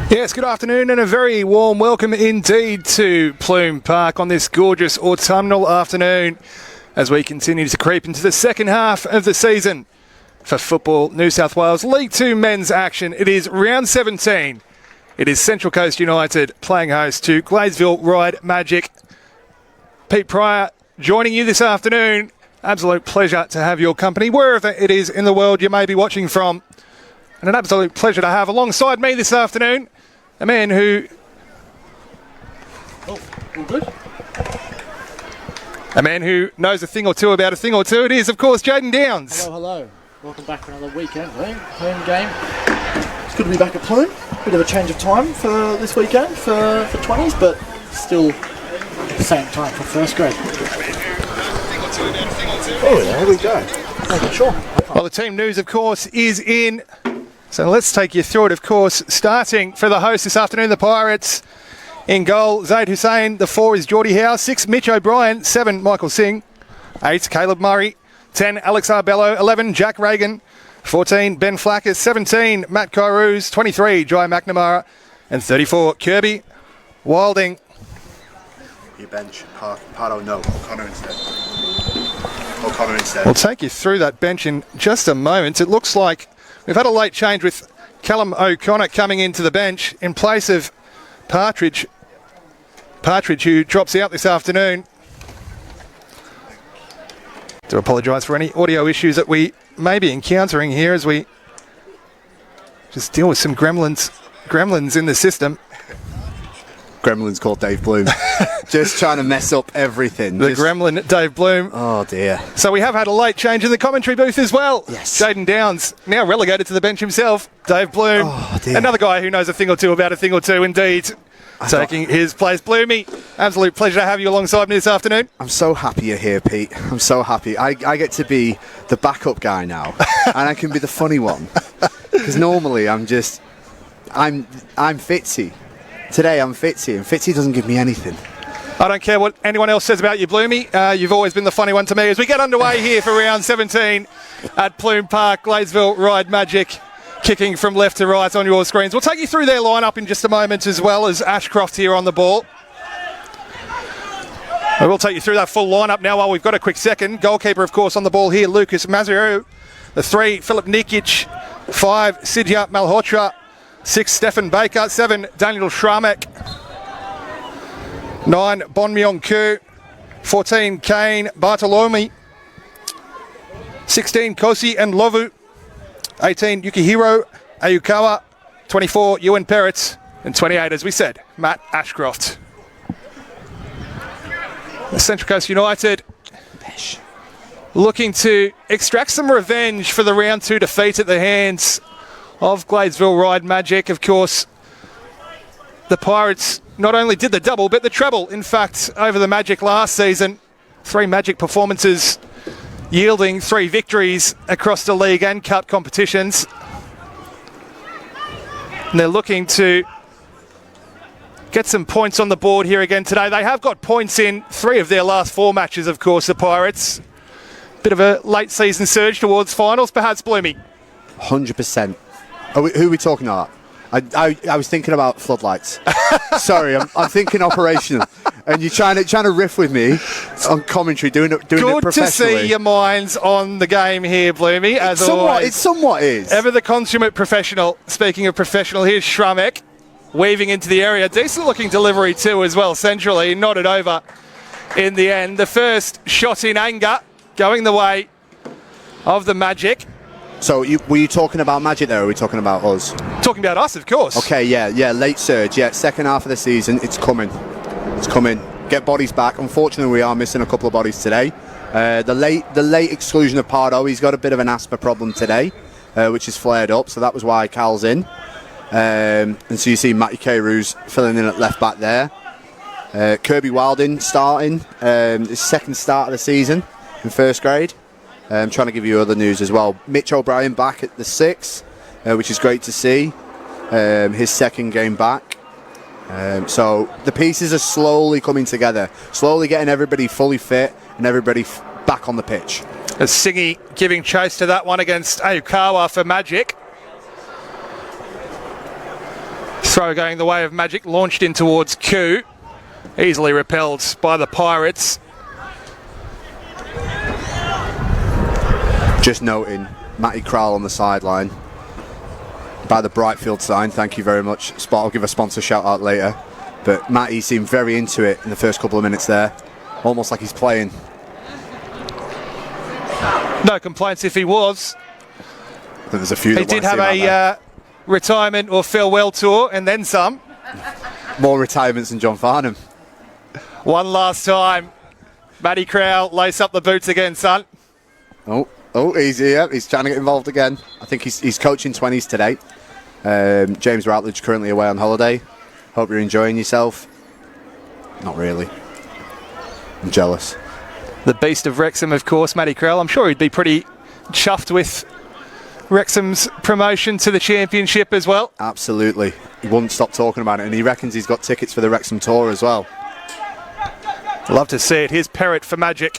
Yes, good afternoon and a very warm welcome indeed to Plume Park on this gorgeous autumnal afternoon as we continue to creep into the second half of the season for Football New South Wales League 2 men's action. It is round 17. It is Central Coast United playing host to Gladesville Ride Magic. Pete Pryor joining you this afternoon. Absolute pleasure to have your company wherever it is in the world you may be watching from. And an absolute pleasure to have alongside me this afternoon a man who... Oh, all good? A man who knows a thing or two about a thing or two. It is, of course, Jayden Downs. Hello. Welcome back for another weekend, home game. It's good to be back at Plume. Bit of a change of time for this weekend for 20s, but still the same time for first grade. Oh, there we go. Okay, sure. Well, the team news, of course, is in. So let's take you through it, of course, starting for the host this afternoon, the Pirates. In goal, Zaid Hussein. The 4 is Geordie Howe. 6, Mitch O'Brien. 7, Michael Singh. 8, Caleb Murray. 10, Alex Arbello. 11, Jack Reagan. 14, Ben Flackers. 17, Matt Kairouz. 23, Jai McNamara. And 34, Kirby Wilding. Your bench, Pardo, no, O'Connor instead. We'll take you through that bench in just a moment. It looks like we've had a late change with Callum O'Connor coming into the bench in place of Partridge. Partridge, who drops out this afternoon. Do apologise for any audio issues that we may be encountering here as we just deal with some gremlins in the system. Gremlin's called Dave Bloom. Just trying to mess up everything. Gremlin, Dave Bloom. Oh dear. So we have had a late change in the commentary booth as well. Yes. Jayden Downs, now relegated to the bench himself. Dave Bloom. Oh dear. Another guy who knows a thing or two about a thing or two indeed. Taking his place. Bloomy, absolute pleasure to have you alongside me this afternoon. I'm so happy you're here, Pete. I'm so happy. I get to be the backup guy now. And I can be the funny one. Because normally I'm Fitzy. Today I'm Fitzy, and Fitzy doesn't give me anything. I don't care what anyone else says about you, Bloomy. You've always been the funny one to me. As we get underway here for round 17 at Plume Park, Gladesville Ride Magic, kicking from left to right on your screens. We'll take you through their lineup in just a moment, as well as Ashcroft here on the ball. We will take you through that full lineup now while we've got a quick second. Goalkeeper, of course, on the ball here, Lucas Maziru. The 3, Philip Nikic. 5, Sidya Malhotra. 6, Stefan Baker. 7, Daniel Schramek. 9, Bon Myung-koo. 14, Kane Bartolome. 16, Kosi and Lovu. 18, Yukihiro Ayukawa. 24, Ewan Peretz. And 28, as we said, Matt Ashcroft. The Central Coast United looking to extract some revenge for the round 2 defeat at the hands of Gladesville Ride Magic. Of course, the Pirates not only did the double, but the treble. In fact, over the Magic last season, 3 Magic performances yielding 3 victories across the league and cup competitions. And they're looking to get some points on the board here again today. They have got points in 3 of their last 4 matches, of course, the Pirates. Bit of a late season surge towards finals, perhaps, Bloomy. 100%. Who are we talking about? I was thinking about floodlights. Sorry, I'm thinking operational. And you're trying to riff with me on commentary, doing it professionally. Good to see your minds on the game here, Bloomy, as always. It somewhat is. Ever the consummate professional. Speaking of professional, here's Schramek weaving into the area. Decent looking delivery too as well, centrally. Nodded over in the end. The first shot in anger going the way of the Magic. So were you talking about Magic there, or were we talking about us? Talking about us, of course. Okay, yeah, late surge. Yeah, second half of the season, it's coming. It's coming. Get bodies back. Unfortunately, we are missing a couple of bodies today. The late exclusion of Pardo, he's got a bit of an asthma problem today, which has flared up, so that was why Cal's in. And so you see Matty Kairouz filling in at left back there. Kirby Wilding starting, his second start of the season in first grade. I'm trying to give you other news as well. Mitch O'Brien back at the 6, which is great to see. His second game back. So the pieces are slowly coming together, slowly getting everybody fully fit and everybody back on the pitch. As Singy giving chase to that one against Ayukawa for Magic. Throw going the way of Magic, launched in towards Q. Easily repelled by the Pirates. Just noting, Matty Crowell on the sideline by the Brightfield sign. Thank you very much. I'll give a sponsor shout out later. But Matty seemed very into it in the first couple of minutes there. Almost like he's playing. No complaints if he was. I think there's a few. He did have a retirement or farewell tour and then some. More retirements than John Farnham. One last time. Matty Crowell, lace up the boots again, son. He's trying to get involved again. I think he's coaching 20s today. James Routledge currently away on holiday. Hope you're enjoying yourself. Not really. I'm jealous. The beast of Wrexham, of course, Matty Crowell. I'm sure he'd be pretty chuffed with Wrexham's promotion to the championship as well. Absolutely. He wouldn't stop talking about it, and he reckons he's got tickets for the Wrexham tour as well. Love to see it. Here's Perrott for Magic.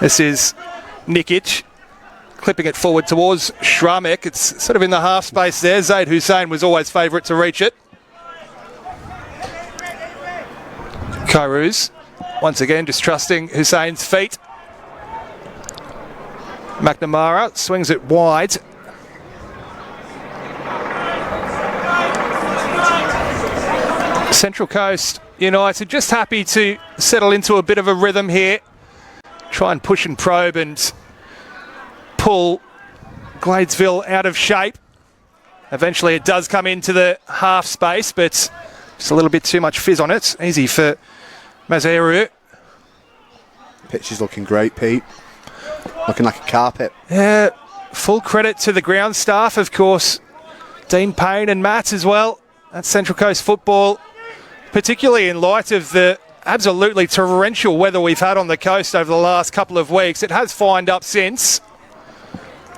This is Nikic, clipping it forward towards Shramek. It's sort of in the half space there. Zaid Hussein was always favourite to reach it. Kairouz, once again, just trusting Hussein's feet. McNamara swings it wide. Central Coast United just happy to settle into a bit of a rhythm here. Try and push and probe and pull Gladesville out of shape. Eventually it does come into the half space, but just a little bit too much fizz on it. Easy for Mazeru. Pitch is looking great, Pete. Looking like a carpet. Yeah, full credit to the ground staff, of course. Dean Payne and Matt as well. That's Central Coast football, particularly in light of the absolutely torrential weather we've had on the coast over the last couple of weeks. It has fined up since.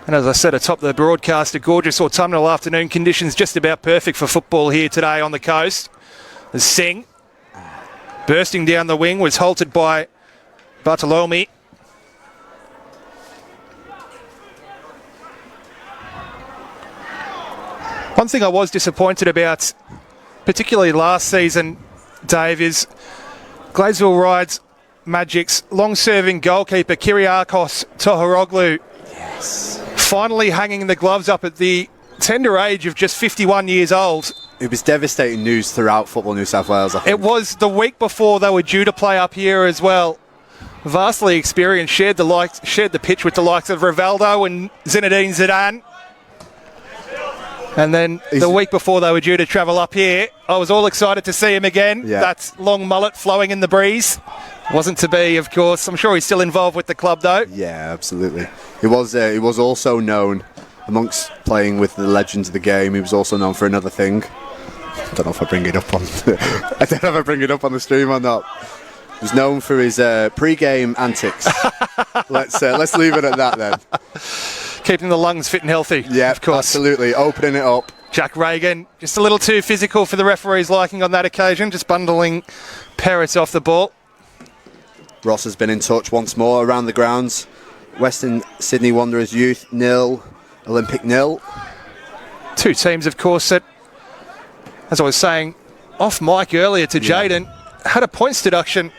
And as I said atop the broadcast, a gorgeous autumnal afternoon conditions, just about perfect for football here today on the coast. As Singh, bursting down the wing, was halted by Bartolome. One thing I was disappointed about, particularly last season, Dave, is Gladesville Rides Magic's long-serving goalkeeper, Kyriakos Tohoroglu. Yes. Finally hanging the gloves up at the tender age of just 51 years old. It was devastating news throughout Football New South Wales, I think. It was the week before they were due to play up here as well. Vastly experienced, shared the pitch with the likes of Rivaldo and Zinedine Zidane. And then the week before they were due to travel up here, I was all excited to see him again. Yeah. That long mullet flowing in the breeze. Wasn't to be, of course. I'm sure he's still involved with the club, though. Yeah, absolutely. He was also known, amongst playing with the legends of the game, he was also known for another thing. I don't know if I bring it up on the stream or not. He was known for his pre-game antics. Let's leave it at that then. Keeping the lungs fit and healthy, Yeah, of course. absolutely. Opening it up. Jack Reagan, just a little too physical for the referee's liking on that occasion, just bundling Perrott off the ball. Ross has been in touch once more around the grounds. Western Sydney Wanderers Youth 0, Olympic 0. Two teams, of course, that, as I was saying off mic earlier to Jaden, had a points deduction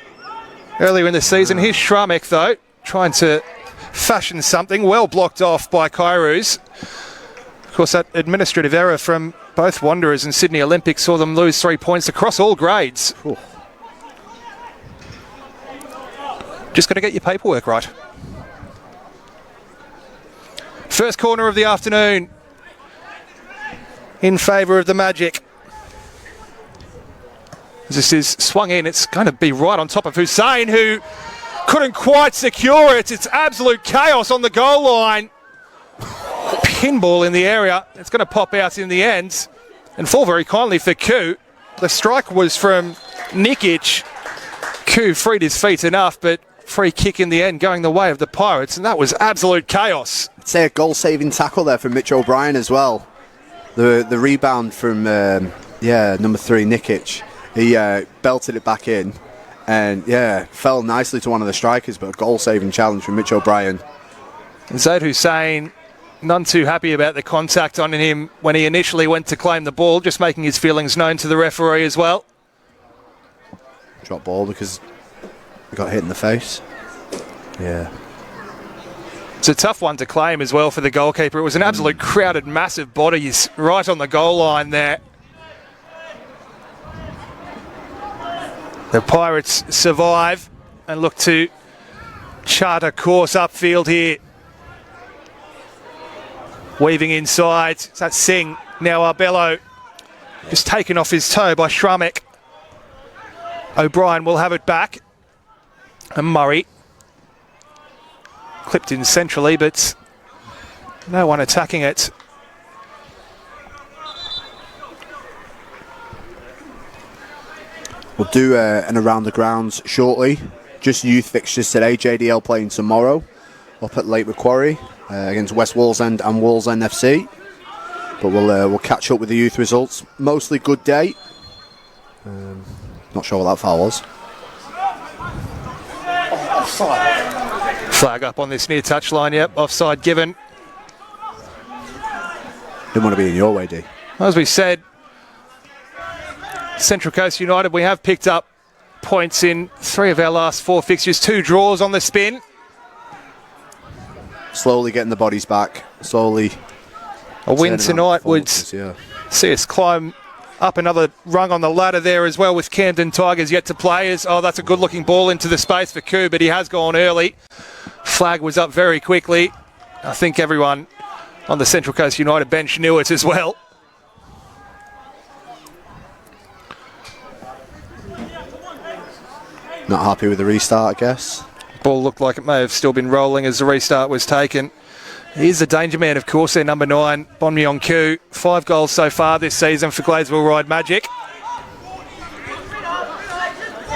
earlier in the season. Here's Shramek, though, trying to fashion something, well blocked off by Kairouz. Of course, that administrative error from both Wanderers and Sydney Olympic saw them lose 3 points across all grades. Ooh. Just got to get your paperwork right. First corner of the afternoon in favour of the Magic. As this is swung in, it's going to be right on top of Hussein, who couldn't quite secure it. It's absolute chaos on the goal line. Pinball in the area. It's going to pop out in the end and fall very kindly for Koo. The strike was from Nikic. Koo freed his feet enough, but free kick in the end going the way of the Pirates, and that was absolute chaos. I'd say a goal-saving tackle there from Mitch O'Brien as well. The rebound from number 3 Nikic. He belted it back in and fell nicely to one of the strikers, but a goal-saving challenge from Mitch O'Brien. And Zaid Hussein none too happy about the contact on him when he initially went to claim the ball, just making his feelings known to the referee as well. Drop ball because we got hit in the face. Yeah. It's a tough one to claim as well for the goalkeeper. It was an absolute crowded, massive bodies right on the goal line there. The Pirates survive and look to chart a course upfield here. Weaving inside. That's Singh. Now Arbello just taken off his toe by Shramek. O'Brien will have it back. And Murray. Clipped in centrally, but no one attacking it. We'll do an around the grounds shortly. Just youth fixtures today. JDL playing tomorrow up at Lake Macquarie against West Wallsend and Wallsend FC. But we'll catch up with the youth results. Mostly good day. Not sure what that foul was. Offside. Flag up on this near touchline, yep. Offside given. Didn't want to be in your way, D. As we said, Central Coast United, we have picked up points in 3 of our last 4 fixtures. 2 draws on the spin. Slowly getting the bodies back. Slowly. A win tonight would yeah. see us climb up another rung on the ladder there as well, with Camden Tigers yet to play. That's a good looking ball into the space for Koo, but he has gone early. Flag was up very quickly. I think everyone on the Central Coast United bench knew it as well. Not happy with the restart, I guess. Ball looked like it may have still been rolling as the restart was taken. He's the danger man, of course, their number 9, Bon Myung-koo. 5 goals so far this season for Gladesville Ride Magic.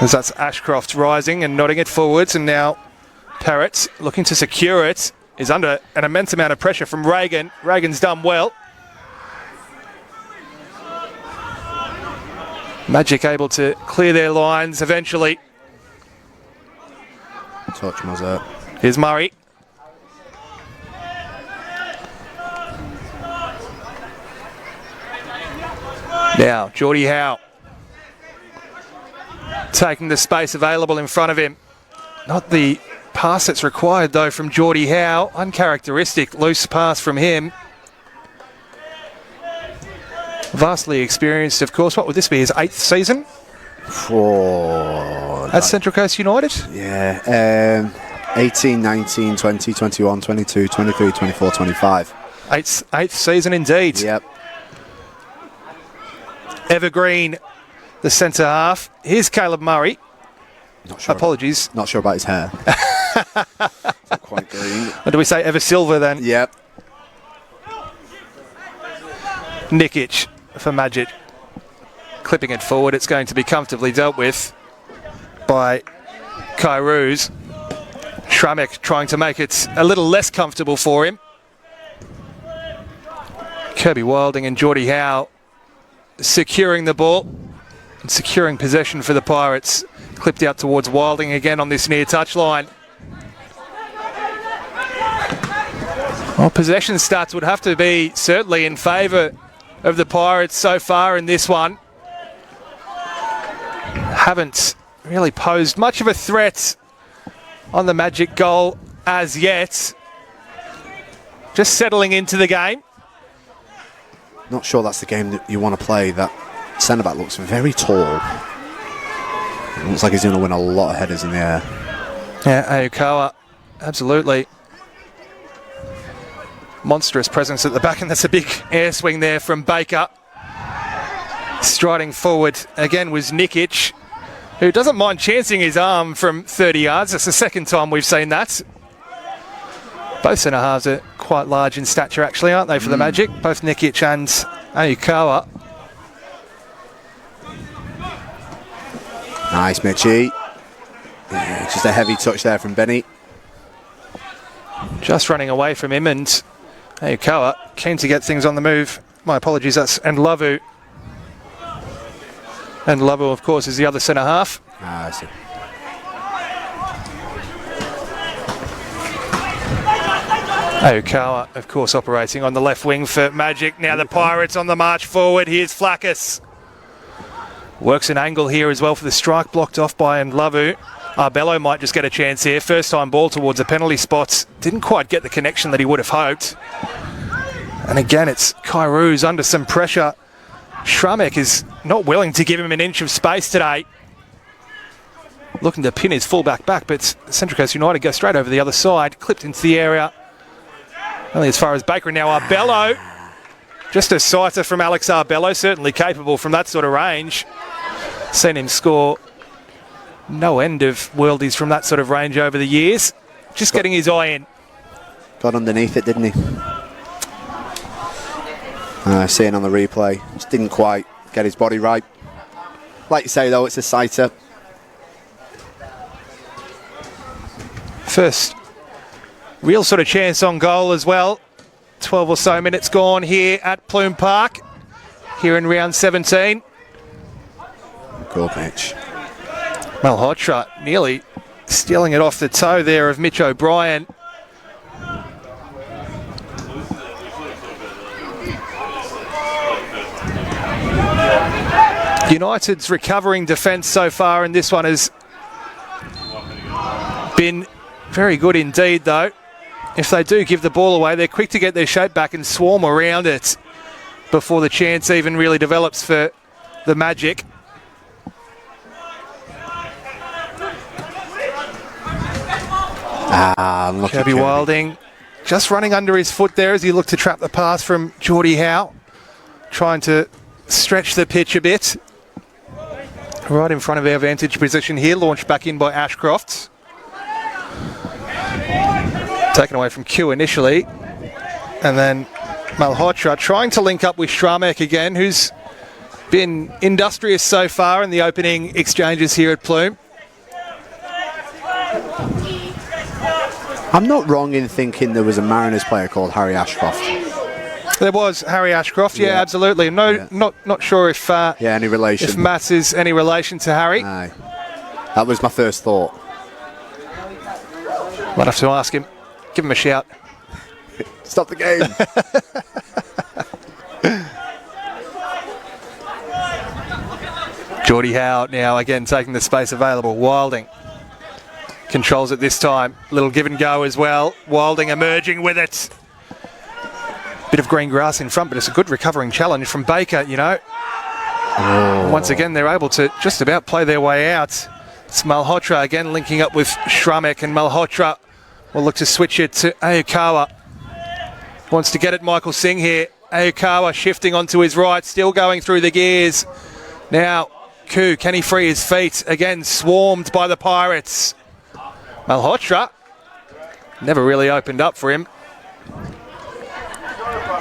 As that's Ashcroft rising and nodding it forwards, and now Parrott looking to secure it. Is under an immense amount of pressure from Reagan. Reagan's done well. Magic able to clear their lines eventually. Touch Mazet. Here's Murray. Now, Geordie Howe taking the space available in front of him. Not the pass that's required, though, from Geordie Howe. Uncharacteristic loose pass from him. Vastly experienced, of course. What would this be, his 8th season? At Central Coast United? Yeah. 18, 19, 20, 21, 22, 23, 24, 25. Eighth season indeed. Yep. Evergreen, the centre half. Here's Caleb Murray. Not sure. Apologies. Not sure about his hair. Not quite green. Or do we say Ever Silver then? Yep. Nikic for Magic. Clipping it forward. It's going to be comfortably dealt with by Kairouz. Shramek trying to make it a little less comfortable for him. Kirby Wilding and Geordie Howe securing the ball and securing possession for the Pirates. Clipped out towards Wilding again on this near touchline. Well, possession stats would have to be certainly in favour of the Pirates so far in this one. Haven't really posed much of a threat on the Magic goal as yet. Just settling into the game. Not sure that's the game that you want to play. That centre-back looks very tall. It looks like he's going to win a lot of headers in the air. Yeah, Ayukawa, absolutely. Monstrous presence at the back, and that's a big air swing there from Baker. Striding forward again was Nikic, who doesn't mind chancing his arm from 30 yards. That's the second time we've seen that. Both centre halves are quite large in stature, actually, aren't they, for the Magic? Both Nikic and Ayukawa. Nice, Mitchie. Yeah, just a heavy touch there from Benny. Just running away from him, and Ayukawa keen to get things on the move. My apologies, that's Ndlovu. And Ndlovu, of course, is the other centre half. Ah, I see. Aokawa, of course, operating on the left wing for Magic. Now the Pirates on the march forward. Here's Flaccus. Works an angle here as well for the strike, blocked off by Ndlavu. Arbello might just get a chance here. First time ball towards the penalty spots. Didn't quite get the connection that he would have hoped. And again, it's Kairou's under some pressure. Schramek is not willing to give him an inch of space today. Looking to pin his fullback back, but Central Coast United go straight over the other side. Clipped into the area. Only as far as Baker. Now Arbello. Just a sighter from Alex Arbello. Certainly capable from that sort of range. Seen him score no end of worldies from that sort of range over the years. Just getting his eye in. Got underneath it, didn't he? Seeing on the replay, just didn't quite get his body right. Like you say though, it's a sighter. First real sort of chance on goal as well. 12 or so minutes gone here at Plume Park, here in round 17. Cool pitch. Malhotra nearly stealing it off the toe there of Mitch O'Brien. United's recovering defence so far, and this one has been very good indeed, though. If they do give the ball away, they're quick to get their shape back and swarm around it before the chance even really develops for the Magic. Kirby Wilding just running under his foot there as he looked to trap the pass from Geordie Howe. Trying to stretch the pitch a bit. Right in front of our vantage position here, launched back in by Ashcroft. Taken away from Q initially. And then Malhotra trying to link up with Schramek again, who's been industrious so far in the opening exchanges here at Plume. I'm not wrong in thinking there was a Mariners player called Harry Ashcroft. There was Harry Ashcroft, yeah, absolutely. No, yeah. Not sure if any relation. If Matt is any relation to Harry. Aye. That was my first thought. Might have to ask him. Give him a shout. Stop the game. Geordie Howe now again taking the space available. Wilding controls it this time. Little give and go as well. Wilding emerging with it. Bit of green grass in front, but it's a good recovering challenge from Baker, you know. Oh. Once again, they're able to just about play their way out. It's Malhotra again linking up with Schramek, and Malhotra will look to switch it to Aokawa. Wants to get it Michael Singh here. Aokawa shifting onto his right, still going through the gears. Now, Koo, can he free his feet? Again, swarmed by the Pirates. Malhotra never really opened up for him.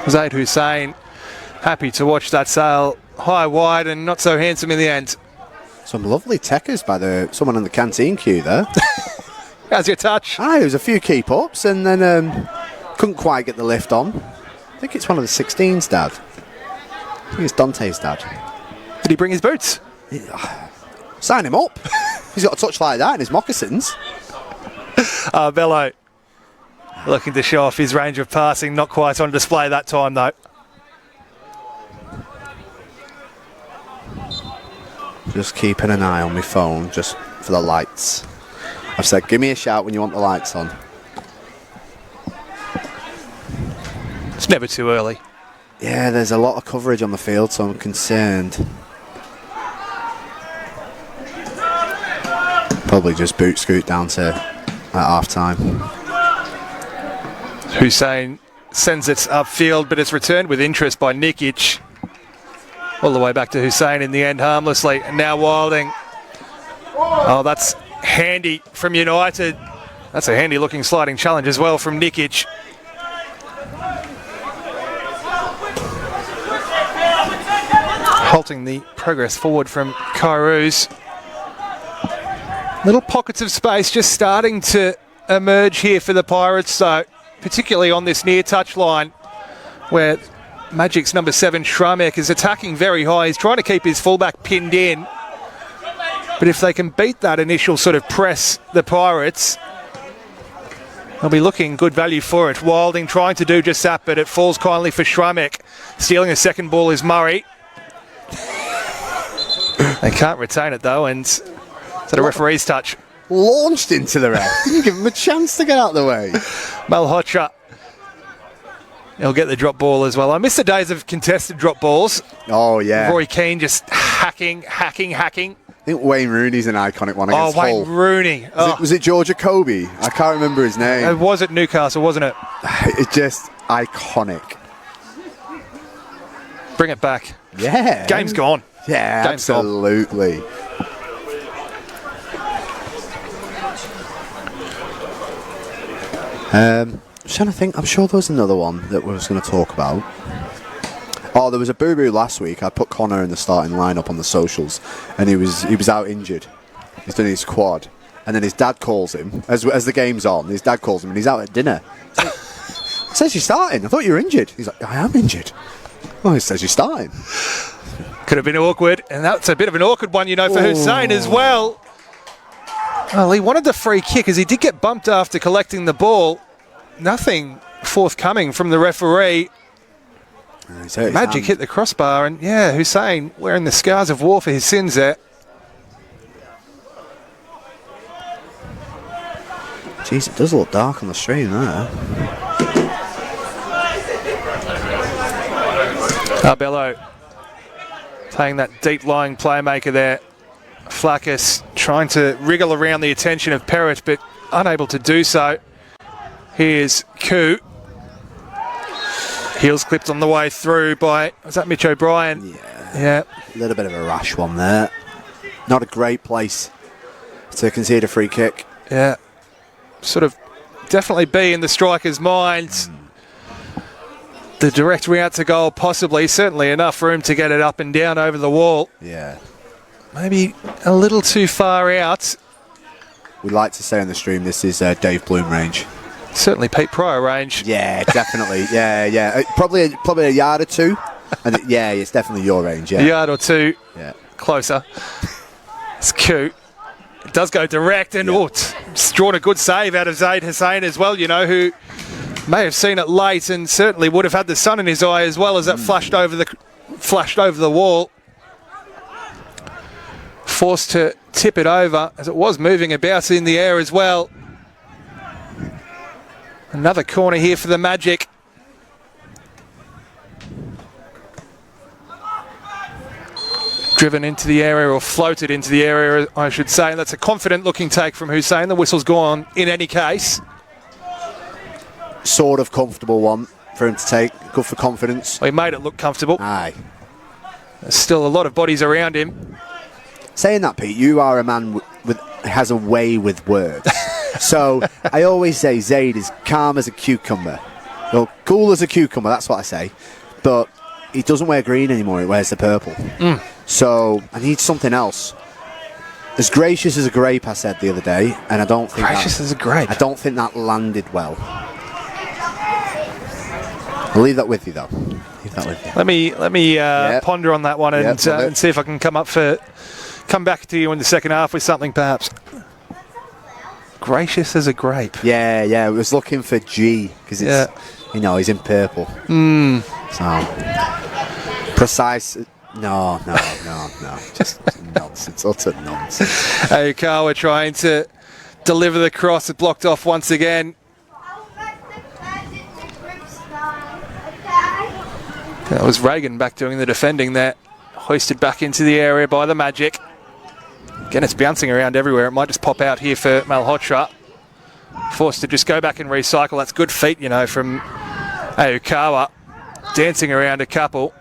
Zaid Hussein happy to watch that sail high, wide and not so handsome in the end. Some lovely techers by someone in the canteen queue there. How's your touch? There was a few keep-ups and then couldn't quite get the lift on. I think it's one of the 16's dad. I think it's Dante's dad. Did he bring his boots? Sign him up. He's got a touch like that in his moccasins. Bello looking to show off his range of passing. Not quite on display that time, though. Just keeping an eye on my phone, just for the lights. I've said, give me a shout when you want the lights on. It's never too early. Yeah, there's a lot of coverage on the field, so I'm concerned. Probably just boot scoot down to at half time. Hussein sends it upfield, but it's returned with interest by Nikic. All the way back to Hussein in the end, harmlessly. And now Wilding. Oh, that's handy from United. That's a handy looking sliding challenge as well from Nikic. Halting the progress forward from Kairou's. Little pockets of space just starting to emerge here for the Pirates, though, particularly on this near touch line where Magic's number 7, Schramek, is attacking very high. He's trying to keep his fullback pinned in. But if they can beat that initial sort of press, the Pirates, They'll be looking good value for it. Wilding trying to do just that, but it falls kindly for Schramek. Stealing the second ball is Murray. They can't retain it though, and is that a referee's touch? Launched into the ref. Didn't give him a chance to get out of the way. Malhotra. He'll get the drop ball as well. I miss the days of contested drop balls. Oh, yeah. Roy Keane just hacking. I think Wayne Rooney's an iconic one against Wayne Hull. Rooney. Was it George Jacoby? I can't remember his name. It was at Newcastle, wasn't it? It's just iconic. Bring it back. Yeah. Game's gone. Yeah, Game's gone. absolutely. I'm trying to think. I'm sure there was another one that we was going to talk about. Oh, there was a boo-boo last week. I put Connor in the starting lineup on the socials, and he was out injured. He's done his quad, and then his dad calls him as the game's on. His dad calls him, and he's out at dinner. Says you're starting. I thought you were injured. He's like, I am injured. Oh, he says you're starting. Could have been awkward, and that's a bit of an awkward one, for Hussein as well. Well, he wanted the free kick as he did get bumped after collecting the ball. Nothing forthcoming from the referee. Magic hit the crossbar, and Hussein wearing the scars of war for his sins there. Jeez, it does look dark on the stream there. Arbello playing that deep-lying playmaker there. Flaccus trying to wriggle around the attention of Perrott, but unable to do so. Here's Koo. Heels clipped on the way through by, was that Mitch O'Brien? Yeah. A little bit of a rash one there. Not a great place to concede a free kick. Yeah. Sort of definitely be in the striker's mind. The direct route to goal, possibly. Certainly enough room to get it up and down over the wall. Yeah. Maybe a little too far out. We'd like to say on the stream this is Dave Bloom range. Certainly Pete Pryor range. Yeah, definitely. yeah. Probably a yard or two. And it's definitely your range. Yeah. A yard or two. Yeah. Closer. It's cute. It does go direct, and it's drawn a good save out of Zaid Hussein as well, who may have seen it late and certainly would have had the sun in his eye as well as that flashed over the wall. Forced to tip it over as it was moving about in the air as well. Another corner here for the Magic. Driven into the area, or floated into the area, I should say. And that's a confident looking take from Hussein. The whistle's gone in any case. Sort of comfortable one for him to take. Good for confidence. Well, he made it look comfortable. Aye. There's still a lot of bodies around him. Saying that, Pete, you are a man has a way with words. So I always say Zaid is calm as a cucumber. Well, cool as a cucumber, that's what I say. But he doesn't wear green anymore, he wears the purple. So I need something else. As gracious as a grape, I said the other day, and I don't think Gracious as a grape. I don't think that landed well. I'll leave that with you, though. Leave that with you. Let me ponder on that one and see if I can come back to you in the second half with something perhaps. Gracious as a grape. Yeah. I was looking for G because it's he's in purple. So precise. No. Just nonsense. Utter nonsense. Okawa trying to deliver the cross. It blocked off once again. That was Reagan back doing the defending there. Hoisted back into the area by the Magic. Again, it's bouncing around everywhere. It might just pop out here for Malhotra. Forced to just go back and recycle. That's good feet, from Okawa. Dancing around a couple.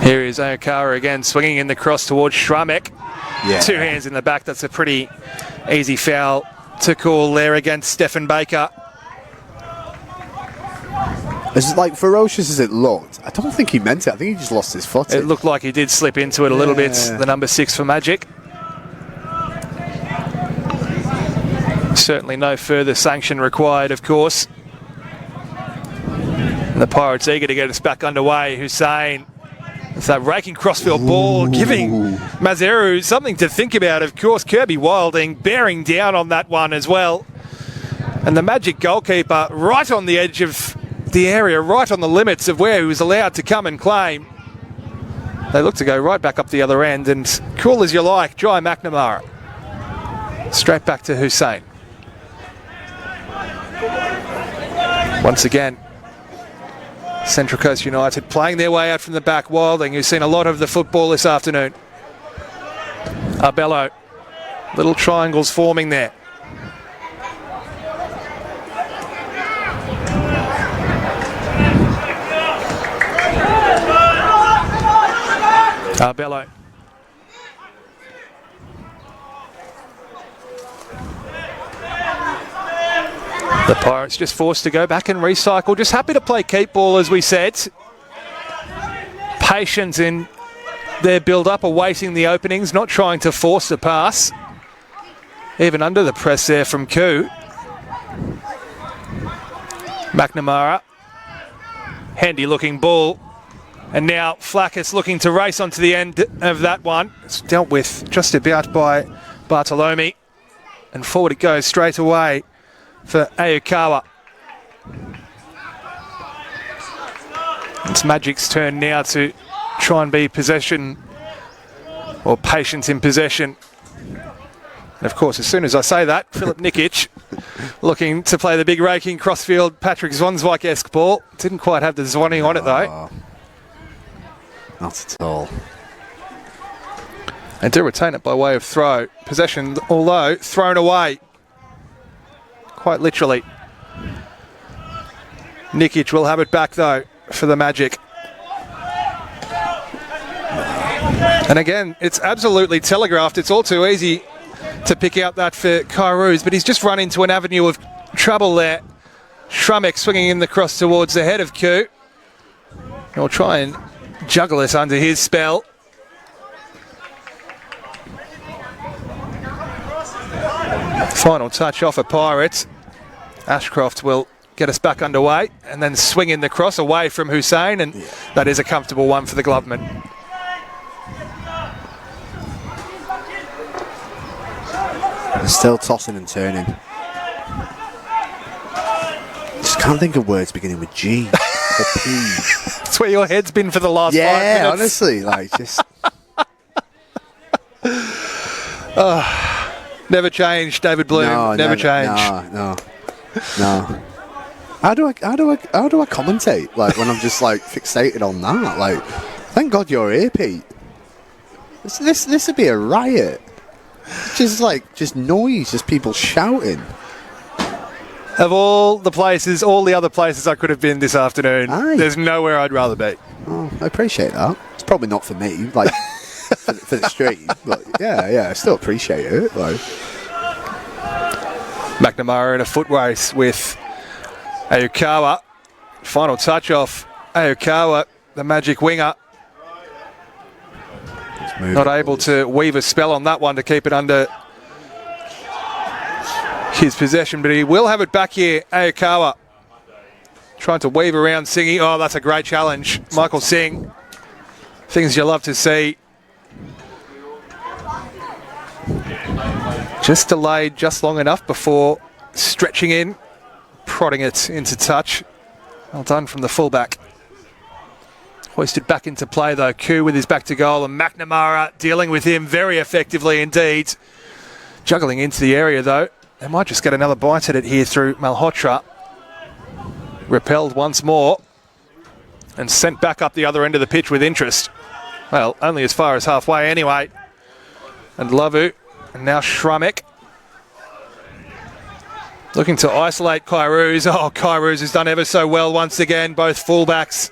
Here is Okawa again, swinging in the cross towards Schramek. Yeah. 2 hands in the back. That's a pretty easy foul to call there against Stephen Baker. As ferocious as it looked, I don't think he meant it. I think he just lost his foot. It looked like he did slip into it a little bit, the number 6 for Magic. Certainly no further sanction required, of course. And the Pirates eager to get us back underway. Hussein It's that raking crossfield ball giving Maseru something to think about. Of course, Kirby Wilding bearing down on that one as well. And the Magic goalkeeper right on the edge of the area, right on the limits of where he was allowed to come and claim. They look to go right back up the other end, and cool as you like, Jai McNamara. Straight back to Hussein. Once again, Central Coast United playing their way out from the back. Wilding, who's seen a lot of the football this afternoon. Arbello. Little triangles forming there. Arbello. The Pirates just forced to go back and recycle. Just happy to play keep ball, as we said. Patience in their build-up, awaiting the openings, not trying to force the pass. Even under the press there from Koo. McNamara. Handy-looking ball. And now Flackus looking to race onto the end of that one. It's dealt with just about by Bartolome. And forward it goes straight away for Ayukawa. It's Magic's turn now to try and be possession, or patient in possession. And of course, as soon as I say that, Philip Nikic looking to play the big raking crossfield Patrick Zvonzwijk-esque ball. Didn't quite have the Zwanning on it though. Not at all. And do retain it by way of throw. Possession, although thrown away. Quite literally. Nikic will have it back though for the Magic. And again, it's absolutely telegraphed. It's all too easy to pick out that for Kairouz, but he's just run into an avenue of trouble there. Shramek swinging in the cross towards the head of Koo. He'll try and juggle it under his spell. Final touch off a Pirates. Ashcroft will get us back underway and then swing in the cross away from Hussein, and that is a comfortable one for the Gloveman. They're still tossing and turning. Just can't think of words beginning with G or P. That's where your head's been for the last 5 minutes. Yeah, honestly, like just. Never change, David Bloom. Never change. No. How do I commentate? Like when I'm just like fixated on that. Like, thank God you're here, Pete. This would be a riot. Just noise, just people shouting. Of all the places, all the other places I could have been this afternoon, Aye. There's nowhere I'd rather be. Oh, I appreciate that. It's probably not for me, like for the stream, but yeah, I still appreciate it. Like. McNamara in a foot race with Ayukawa. Final touch off Ayukawa, the Magic winger. Not able to weave a spell on that one to keep it under his possession, but he will have it back here, Ayukawa. Trying to weave around Singy. Oh, that's a great challenge. Michael Singh. Things you love to see. Just delayed just long enough before stretching in, prodding it into touch. Well done from the fullback. Hoisted back into play though, Koo with his back to goal, and McNamara dealing with him very effectively indeed. Juggling into the area though. They might just get another bite at it here through Malhotra. Repelled once more and sent back up the other end of the pitch with interest. Well, only as far as halfway anyway. And Lavu, and now Shramek. Looking to isolate Kairouz. Oh, Kairouz has done ever so well once again. Both fullbacks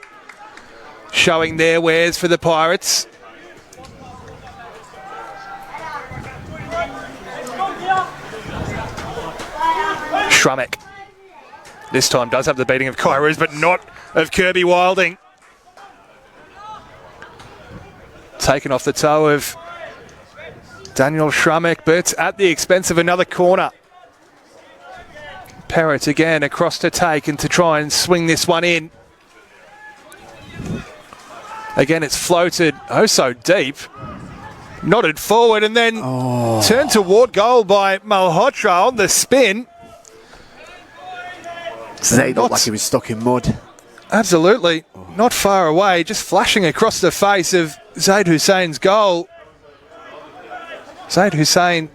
showing their wares for the Pirates. Shramek. This time does have the beating of Kairouz, but not of Kirby Wilding. Taken off the toe of Daniel Shramek, but at the expense of another corner. Parrott again across to take and to try and swing this one in. Again, it's floated oh so deep. Nodded forward and then turned toward goal by Malhotra on the spin. Zaid looked like he was stuck in mud. Absolutely. Not far away, just flashing across the face of Zaid Hussein's goal. Zaid Hussein,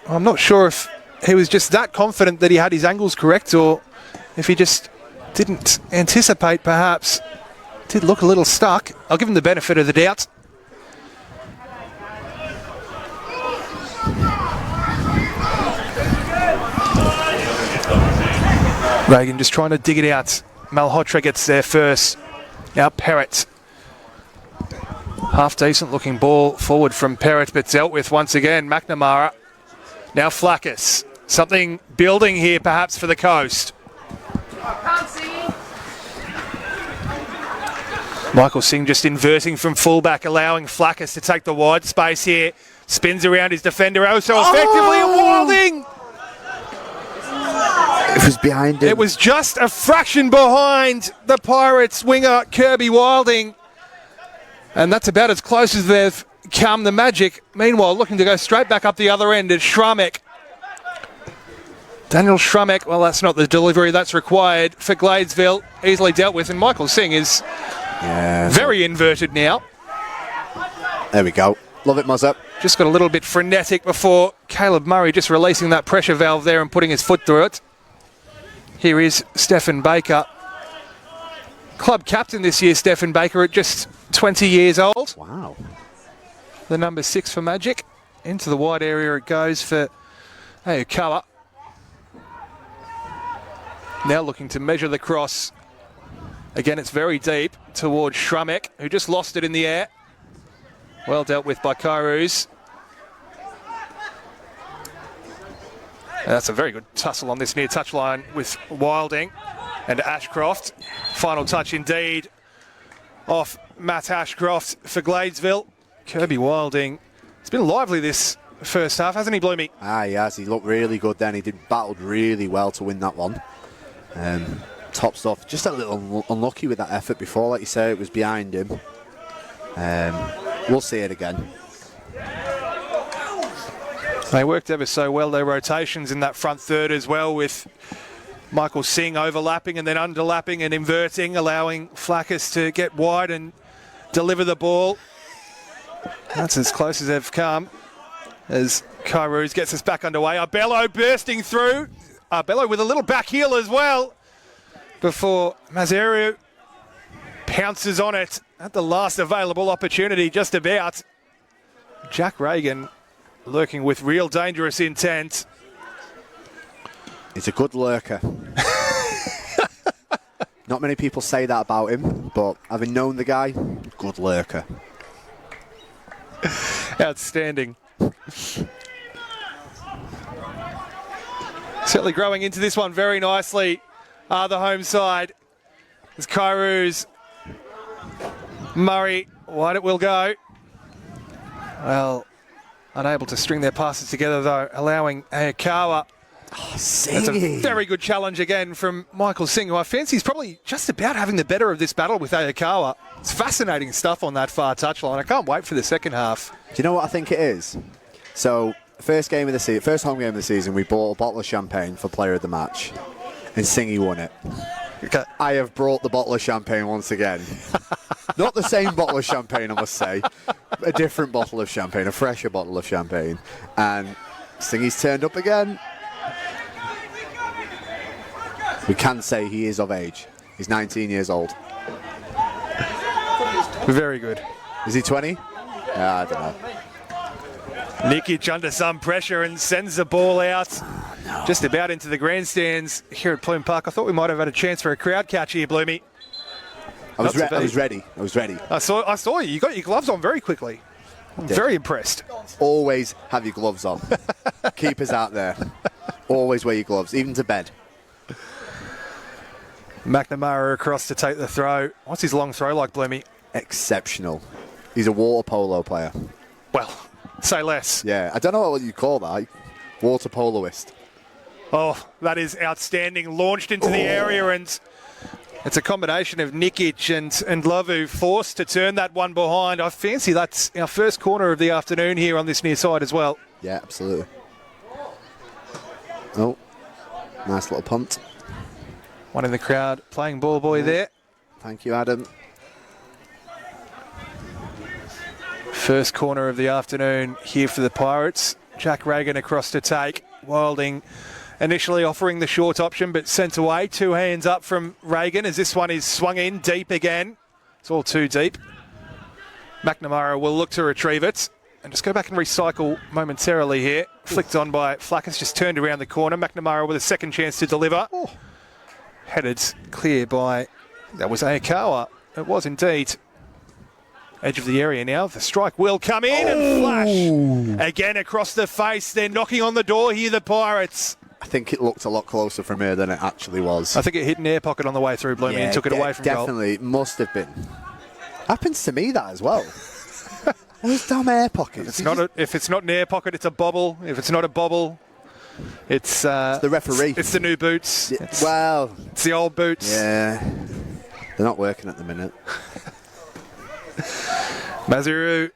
I'm not sure if he was just that confident that he had his angles correct or if he just didn't anticipate perhaps. Did look a little stuck. I'll give him the benefit of the doubt. Reagan just trying to dig it out. Malhotra gets there first. Now Perrott. Half decent looking ball forward from Perrott, but dealt with once again. McNamara. Now Flackus. Something building here perhaps for the coast. Michael Singh just inverting from fullback, allowing Flackus to take the wide space here. Spins around his defender oh so effectively at Wilding. It was behind him. It was just a fraction behind the Pirates winger Kirby Wilding. And that's about as close as they've come. The Magic, meanwhile, looking to go straight back up the other end is Schramek. Daniel Schramek, well, that's not the delivery that's required for Gladesville. Easily dealt with, and Michael Singh is very inverted now. There we go. Love it, Muzza. Just got a little bit frenetic before Caleb Murray just releasing that pressure valve there and putting his foot through it. Here is Stephen Baker. Club captain this year, Stephen Baker, at just 20 years old. Wow. The number 6 for Magic. Into the wide area it goes for Ayukawa. Now looking to measure the cross. Again, it's very deep towards Schramek, who just lost it in the air. Well dealt with by Kairos. That's a very good tussle on this near touchline with Wilding and Ashcroft. Final touch indeed off Matt Ashcroft for Gladesville. Kirby Wilding. It's been lively this first half, hasn't he, Bloomy? Yes, he looked really good then. He battled really well to win that one. Top stuff. Just a little unlucky with that effort before, like you say, it was behind him. We'll see it again. They worked ever so well, their rotations in that front third as well, with Michael Singh overlapping and then underlapping and inverting, allowing Flackus to get wide and deliver the ball. That's as close as they've come as Kairos gets us back underway. Arbello bursting through. Arbello with a little back heel as well before Mazeru pounces on it at the last available opportunity, just about. Jack Reagan lurking with real dangerous intent. He's a good lurker. Not many people say that about him, but having known the guy, good lurker. Outstanding. Certainly growing into this one very nicely. The home side. As Kairos, Murray, wide it will go. Well, unable to string their passes together though, allowing Ayakawa. That's a very good challenge again from Michael Singh, who I fancy is probably just about having the better of this battle with Ayakawa. It's fascinating stuff on that far touchline. I can't wait for the second half. Do you know what I think it is? So, first home game of the season, we bought a bottle of champagne for player of the match, and Singy won it. Okay. I have brought the bottle of champagne once again. Not the same bottle of champagne, I must say. A different bottle of champagne, a fresher bottle of champagne. And Singy's turned up again. We can say he is of age. He's 19 years old. Very good. Is he 20? I don't know. Nikic under some pressure and sends the ball out just about into the grandstands here at Plume Park. I thought we might have had a chance for a crowd catch here, Bloomy. I was ready. I saw you. You got your gloves on very quickly. I'm very impressed. Always have your gloves on. Keepers out there. Always wear your gloves, even to bed. McNamara across to take the throw. What's his long throw like, Bloomy? Exceptional. He's a water polo player. Well, say less. Yeah, I don't know what you call that. Water poloist. Oh, that is outstanding. Launched into the area and It's a combination of Nikic and Lavu forced to turn that one behind. I fancy that's our first corner of the afternoon here on this near side as well. Yeah, absolutely. Oh, nice little punt. One in the crowd playing ball boy there. Thank you, Adam. First corner of the afternoon here for the Pirates. Jack Reagan across to take. Wilding initially offering the short option, but sent away. 2 hands up from Reagan as this one is swung in deep again. It's all too deep. McNamara will look to retrieve it and just go back and recycle momentarily here. Flicked on by Flackers, just turned around the corner. McNamara with a second chance to deliver. Oh. Headed clear by, that was Ayakawa. It was indeed. Edge of the area now. The strike will come in and flash. Again across the face. They're knocking on the door here, the Pirates. I think it looked a lot closer from here than it actually was. I think it hit an air pocket on the way through, Bloomy, and took it away from goal. Definitely, must have been. Happens to me that as well. Those damn air pockets. If it's not an air pocket, it's a bobble. If it's not a bobble, it's the referee. It's the new boots. It's the old boots. Yeah, they're not working at the minute. Maziru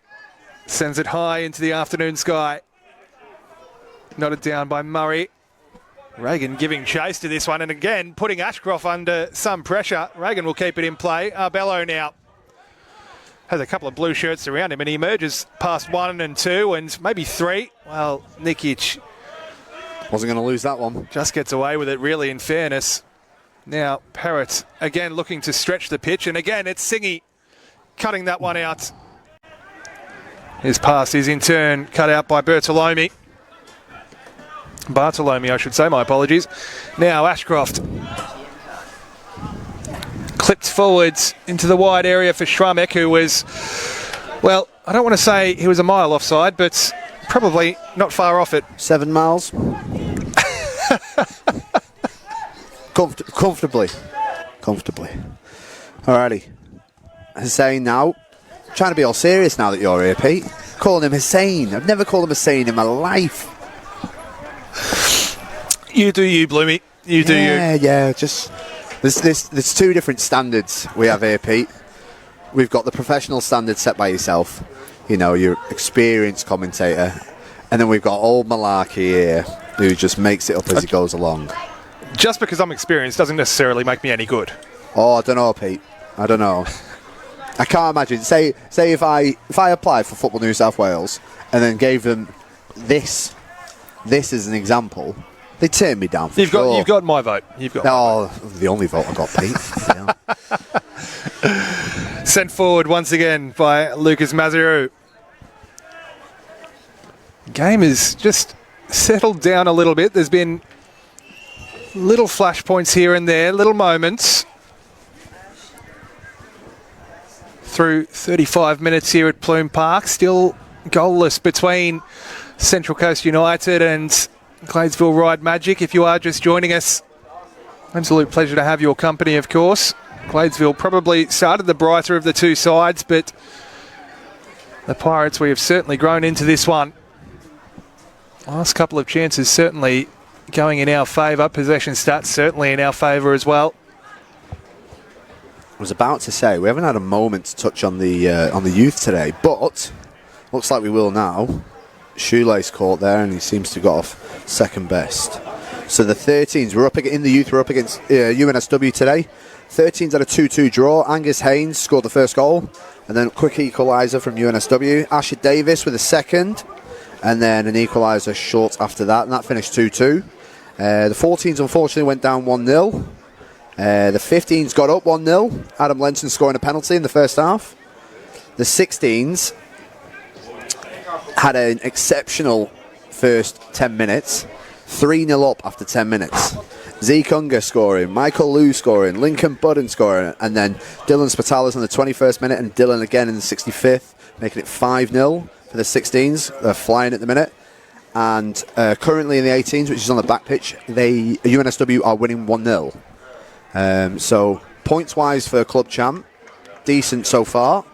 sends it high into the afternoon sky. Nodded down by Murray. Reagan giving chase to this one, and again putting Ashcroft under some pressure. Reagan will keep it in play. Arbello now has a couple of blue shirts around him, and he emerges past 1 and 2 and maybe 3. Well, Nikic wasn't going to lose that one. Just gets away with it, really, in fairness. Now Parrott again looking to stretch the pitch, and again it's Singy cutting that one out. His pass is in turn cut out by Bartolome, I should say, my apologies. Now Ashcroft clipped forwards into the wide area for Schramek, who was, well, I don't want to say he was a mile offside, but probably not far off it. 7 miles. Comfortably. Alrighty. Hussein now. Trying to be all serious now that you're here, Pete. Calling him Hussein. I've never called him Hussein in my life. You do you, Bloomy. You do you. Yeah. Just there's 2 different standards we have here, Pete. We've got the professional standard set by yourself. You know, your experienced commentator. And then we've got old Malarkey here, who just makes it up as he goes along. Just because I'm experienced doesn't necessarily make me any good. Oh, I don't know, Pete. I don't know. I can't imagine. Say if I applied for Football New South Wales and then gave them this as an example, they'd turn me down. You've got my vote. The only vote I got, Pete. Sent forward once again by Lucas Maziru. Game has just settled down a little bit. There's been little flashpoints here and there, little moments. Through 35 minutes here at Plume Park, still goalless between Central Coast United and Gladesville Ride Magic. If you are just joining us, absolute pleasure to have your company, of course. Gladesville probably started the brighter of the 2 sides, but the Pirates, we have certainly grown into this one. Last couple of chances certainly going in our favour. Possession stats certainly in our favour as well. I was about to say we haven't had a moment to touch on the youth today, but looks like we will now. Shoelace caught there, and he seems to have got off second best. So the 13s, we're up against UNSW today. 13s had a 2-2 draw. Angus Haynes scored the first goal, and then quick equaliser from UNSW. Asher Davis with a second, and then an equaliser short after that, and that finished 2-2. The 14s unfortunately went down 1-0. The 15s got up 1-0. Adam Lenson scoring a penalty in the first half. The 16s had an exceptional first 10 minutes. 3-0 up after 10 minutes. Zeke Unger scoring, Michael Liu scoring, Lincoln Budden scoring, and then Dylan Spatalas in the 21st minute and Dylan again in the 65th, making it 5-0 for the 16s. They're flying at the minute. And currently in the 18s, which is on the back pitch, UNSW are winning 1-0. So points-wise for club champ, decent so far.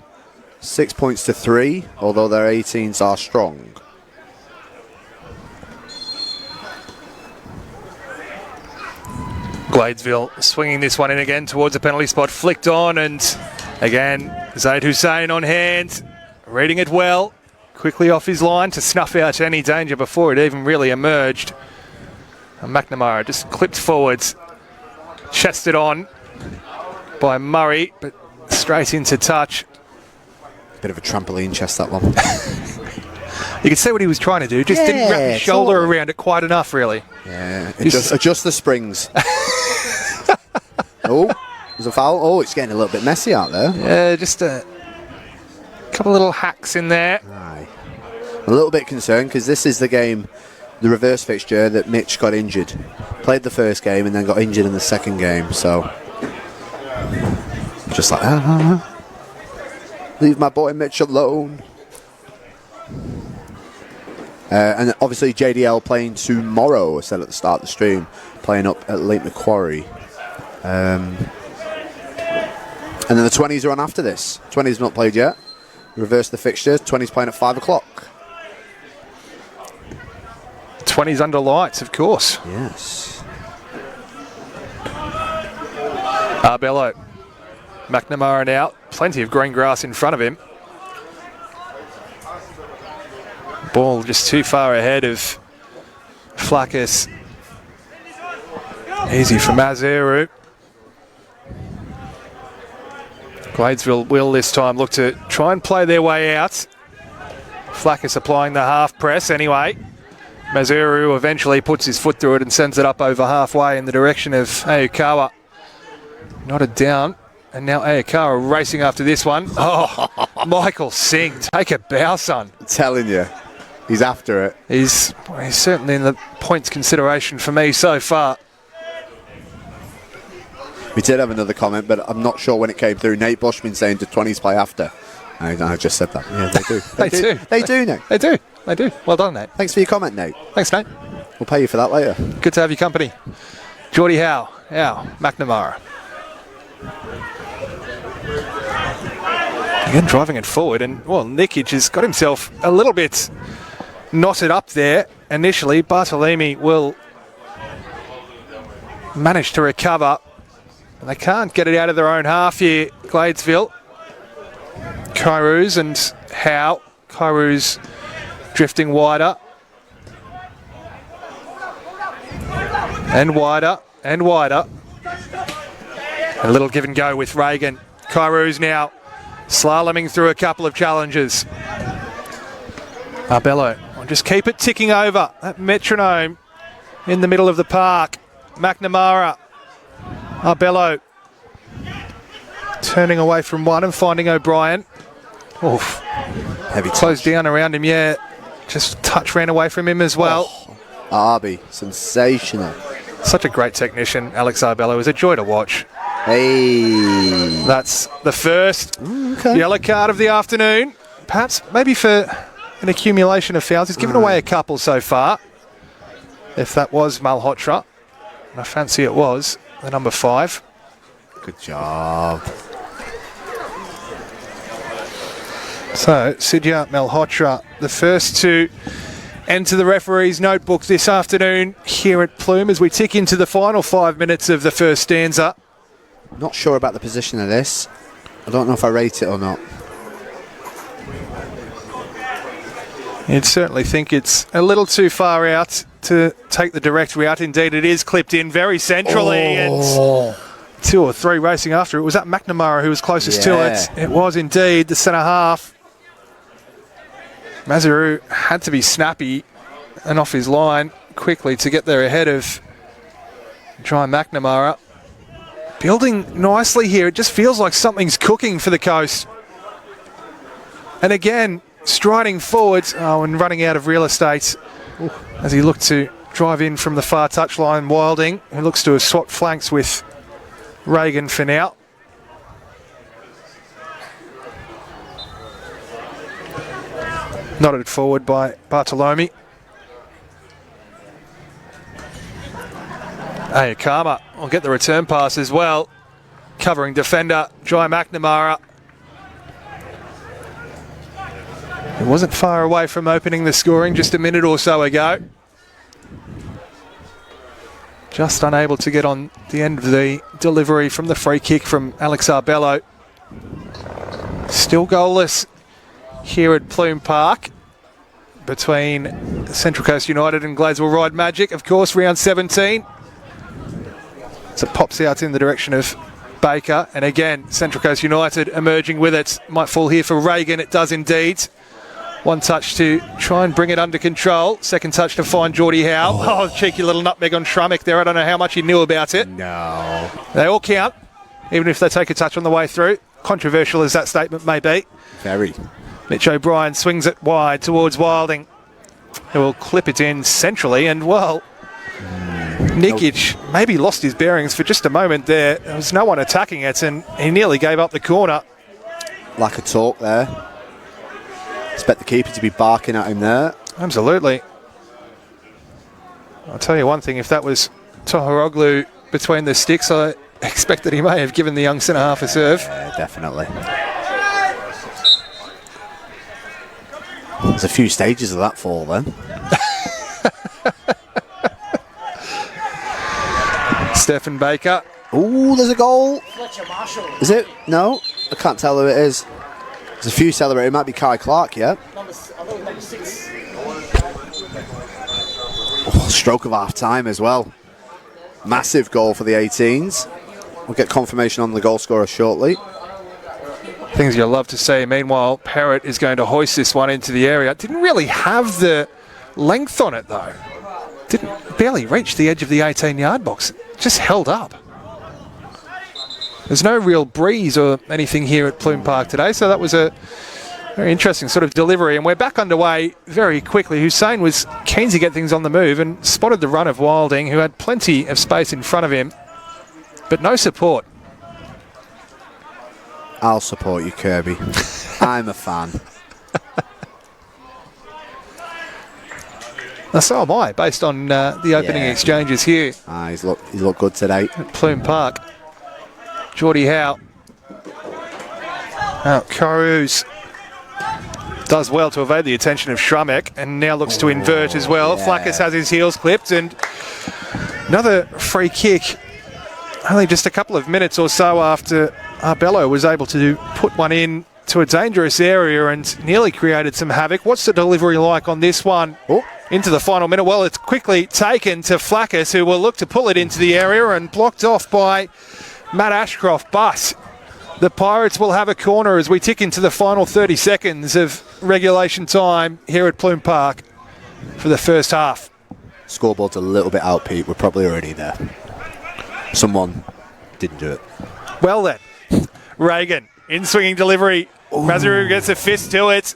6 points to 3, although their 18s are strong. Gladesville swinging this one in again towards the penalty spot, flicked on, and again Zaid Hussein on hand, reading it well, quickly off his line to snuff out any danger before it even really emerged. And McNamara just clipped forwards, chested on by Murray, but straight into touch. Bit of a trampoline chest, that one. You can see what he was trying to do, just didn't wrap his shoulder around it quite enough, really. Yeah, adjust the springs. Oh, there's a foul. Oh, it's getting a little bit messy out there. Yeah, just a couple little hacks in there. Aye. A little bit concerned because this is the game, the reverse fixture, that Mitch got injured. Played the first game and then got injured in the second game, so just like, leave my boy Mitch alone. And obviously JDL playing tomorrow, I said at the start of the stream, playing up at Lake Macquarie. And then the 20s are on after this. 20s not played yet. Reverse the fixtures. 20s playing at 5 o'clock. 20s under lights, of course. Yes. Arbello. McNamara now. Plenty of green grass in front of him. Ball just too far ahead of Flaccus. Easy for Mazeru. Gladesville will this time look to try and play their way out. Flaccus applying the half press anyway. Mazeru eventually puts his foot through it and sends it up over halfway in the direction of Ayukawa. Knotted down. And now Ayukawa racing after this one. Oh, Michael Singh, take a bow, son. I'm telling you. He's after it. He's certainly in the points consideration for me so far. We did have another comment, but I'm not sure when it came through. Nate Bushman saying, do 20s play after? I just said that. Yeah, they do. They do. They do, Nate. They do. They do. Well done, Nate. Thanks for your comment, Nate. Thanks, Nate. We'll pay you for that later. Good to have your company. Geordie Howe. McNamara. Again, driving it forward, and well, Nikic has got himself a little bit knotted up there initially. Bartolome will manage to recover, and they can't get it out of their own half here, Gladesville. Kairouz and Howe. Kairouz drifting wider. And wider, and wider. A little give and go with Reagan. Kairouz now slaloming through a couple of challenges. Arbello will just keep it ticking over. That metronome in the middle of the park. McNamara. Arbello turning away from one and finding O'Brien. Oof. Heavy Closed down around him, yeah. Just touch ran away from him as well. Arby, sensational. Such a great technician, Alex Arbello. It was a joy to watch. Hey. That's the first yellow card of the afternoon. Perhaps maybe for an accumulation of fouls. He's given away a couple so far. If that was Malhotra, and I fancy it was, the number 5. Good job. So, Sidya Malhotra, the first to enter the referee's notebook this afternoon here at Plume as we tick into the final 5 minutes of the first stanza. Not sure about the position of this. I don't know if I rate it or not. You'd certainly think it's a little too far out to take the direct route. Indeed, it is clipped in very centrally. And 2 or 3 racing after it. Was that McNamara who was closest to it? It was indeed the centre half. Mazeru had to be snappy and off his line quickly to get there ahead of Jai McNamara. Building nicely here. It just feels like something's cooking for the Coast. And again, striding forwards and running out of real estate as he looked to drive in from the far touchline. Wilding, who looks to have swapped flanks with Reagan for now. Nodded forward by Bartolome. Ayakama will get the return pass as well. Covering defender Jai McNamara. It wasn't far away from opening the scoring just a minute or so ago. Just unable to get on the end of the delivery from the free kick from Alex Arbello. Still goalless here at Plume Park between Central Coast United and Gladesville Ride Magic. Of course, round 17. So it pops out in the direction of Baker. And again, Central Coast United emerging with it. Might fall here for Reagan. It does indeed. One touch to try and bring it under control. Second touch to find Geordie Howe. Oh, cheeky little nutmeg on Shrumick there. I don't know how much he knew about it. No. They all count, even if they take a touch on the way through. Controversial as that statement may be. Very. Mitch O'Brien swings it wide towards Wilding, who will clip it in centrally. And, well, Nikic maybe lost his bearings for just a moment there. There was no one attacking it, and he nearly gave up the corner. Lack of talk there. Expect the keeper to be barking at him there. Absolutely. I'll tell you one thing, if that was Tohoroglu between the sticks, I expect that he may have given the young centre-half a serve. Yeah, definitely. There's a few stages of that fall then. Stephen Baker. Ooh, there's a goal. Fletcher Marshall. Is it? No, I can't tell who it is. There's a few celebrating. It might be Kai Clark, yeah? I thought it was number 6. Oh, stroke of half time as well. Massive goal for the 18s. We'll get confirmation on the goal scorer shortly. Things you'll love to see. Meanwhile, Parrott is going to hoist this one into the area. Didn't really have the length on it, though. Didn't barely reach the edge of the 18-yard box. Just held up. There's no real breeze or anything here at Plume Park today, so that was a very interesting sort of delivery. And we're back underway very quickly. Hussein was keen to get things on the move and spotted the run of Wilding, who had plenty of space in front of him, but no support. I'll support you, Kirby. I'm a fan. Now, so am I, based on the opening exchanges here He's looked good today. at Plume Park. Geordie Howe. Carus does well to evade the attention of Shrumick and now looks to invert as well. Yeah. Flackers has his heels clipped, and another free kick only just a couple of minutes or so after Arbello was able to put one in to a dangerous area and nearly created some havoc. What's the delivery like on this one? Oh. Into the final minute. Well, it's quickly taken to Flackers, who will look to pull it into the area and blocked off by Matt Ashcroft. But the Pirates will have a corner as we tick into the final 30 seconds of regulation time here at Plume Park for the first half. Scoreboard's a little bit out, Pete. We're probably already there. Someone didn't do it. Well then, Reagan, in swinging delivery. Mazaru gets a fist to it.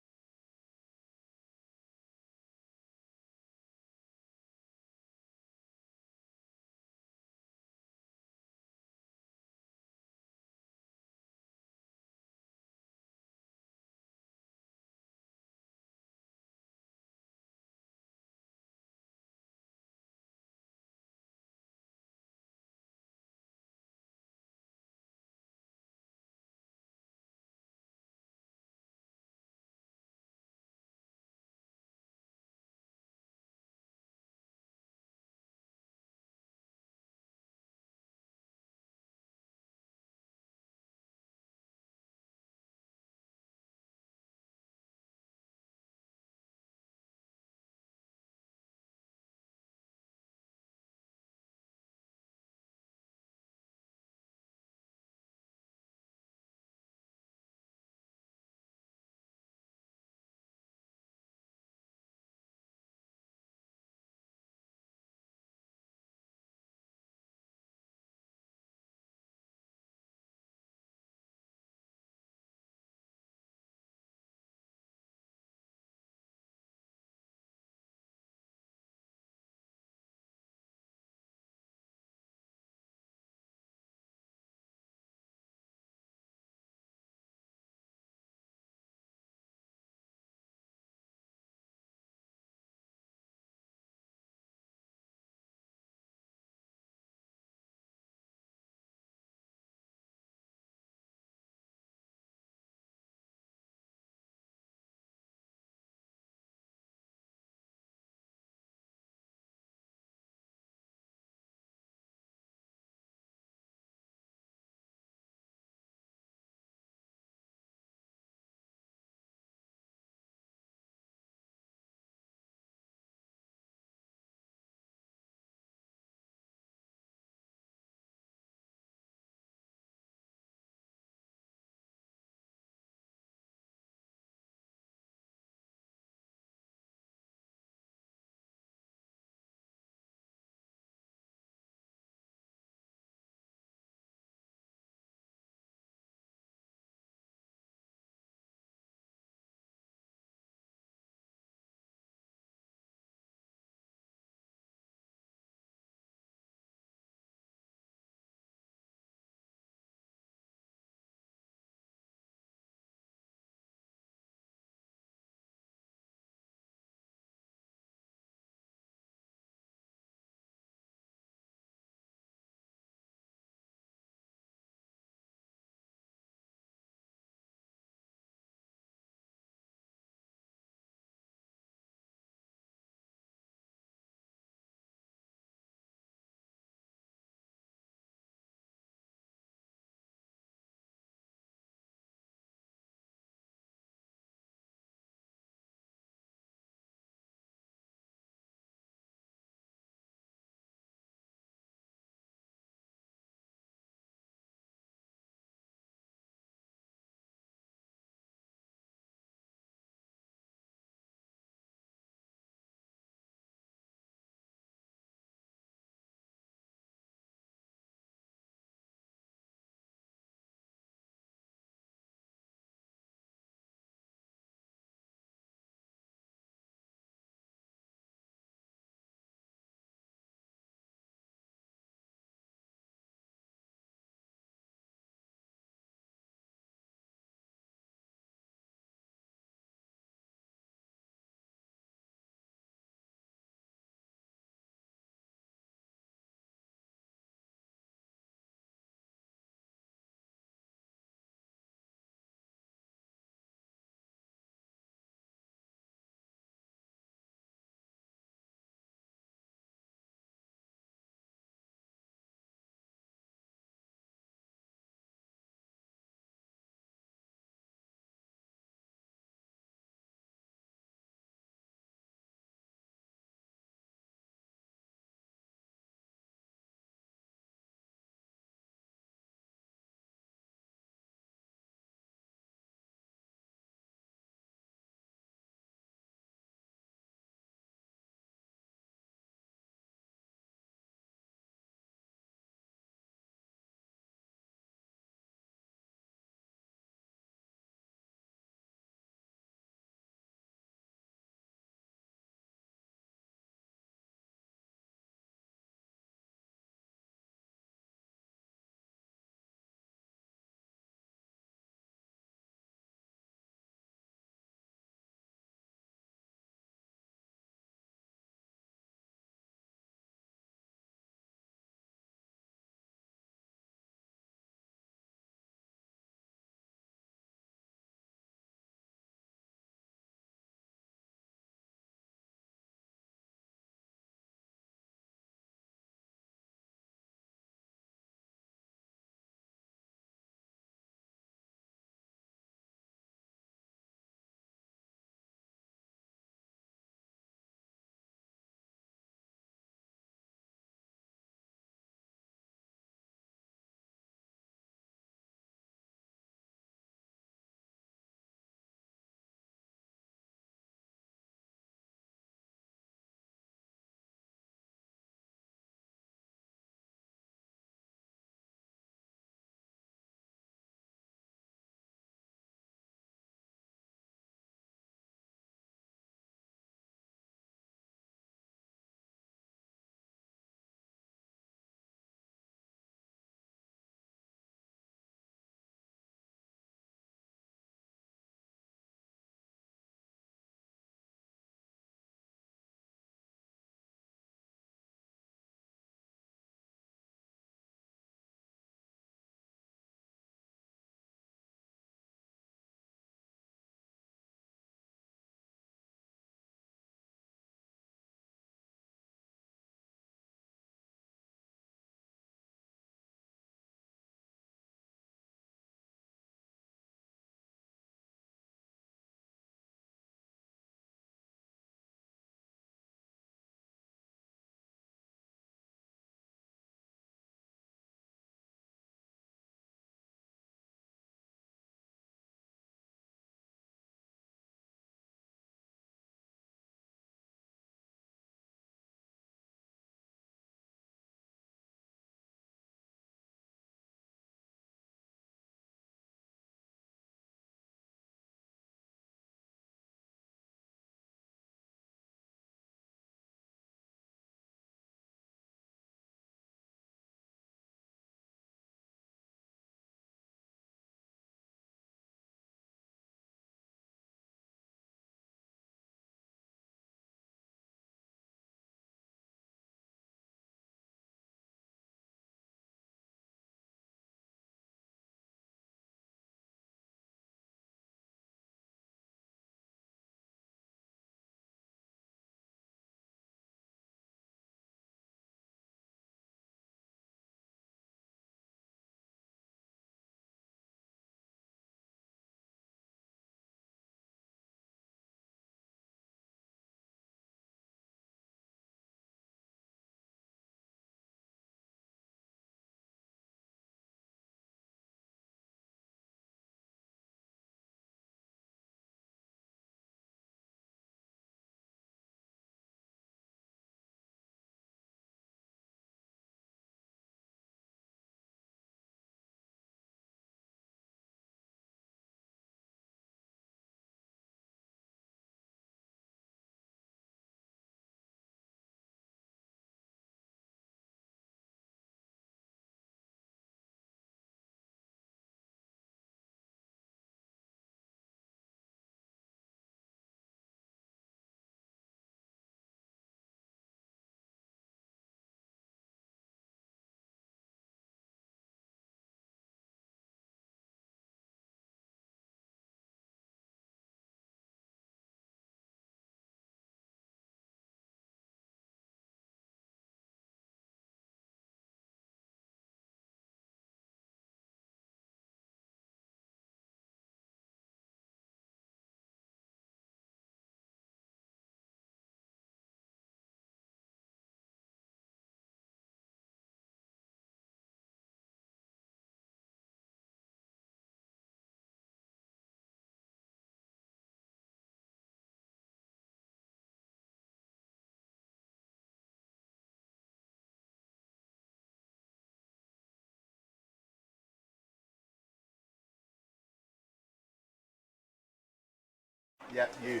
Yeah, you.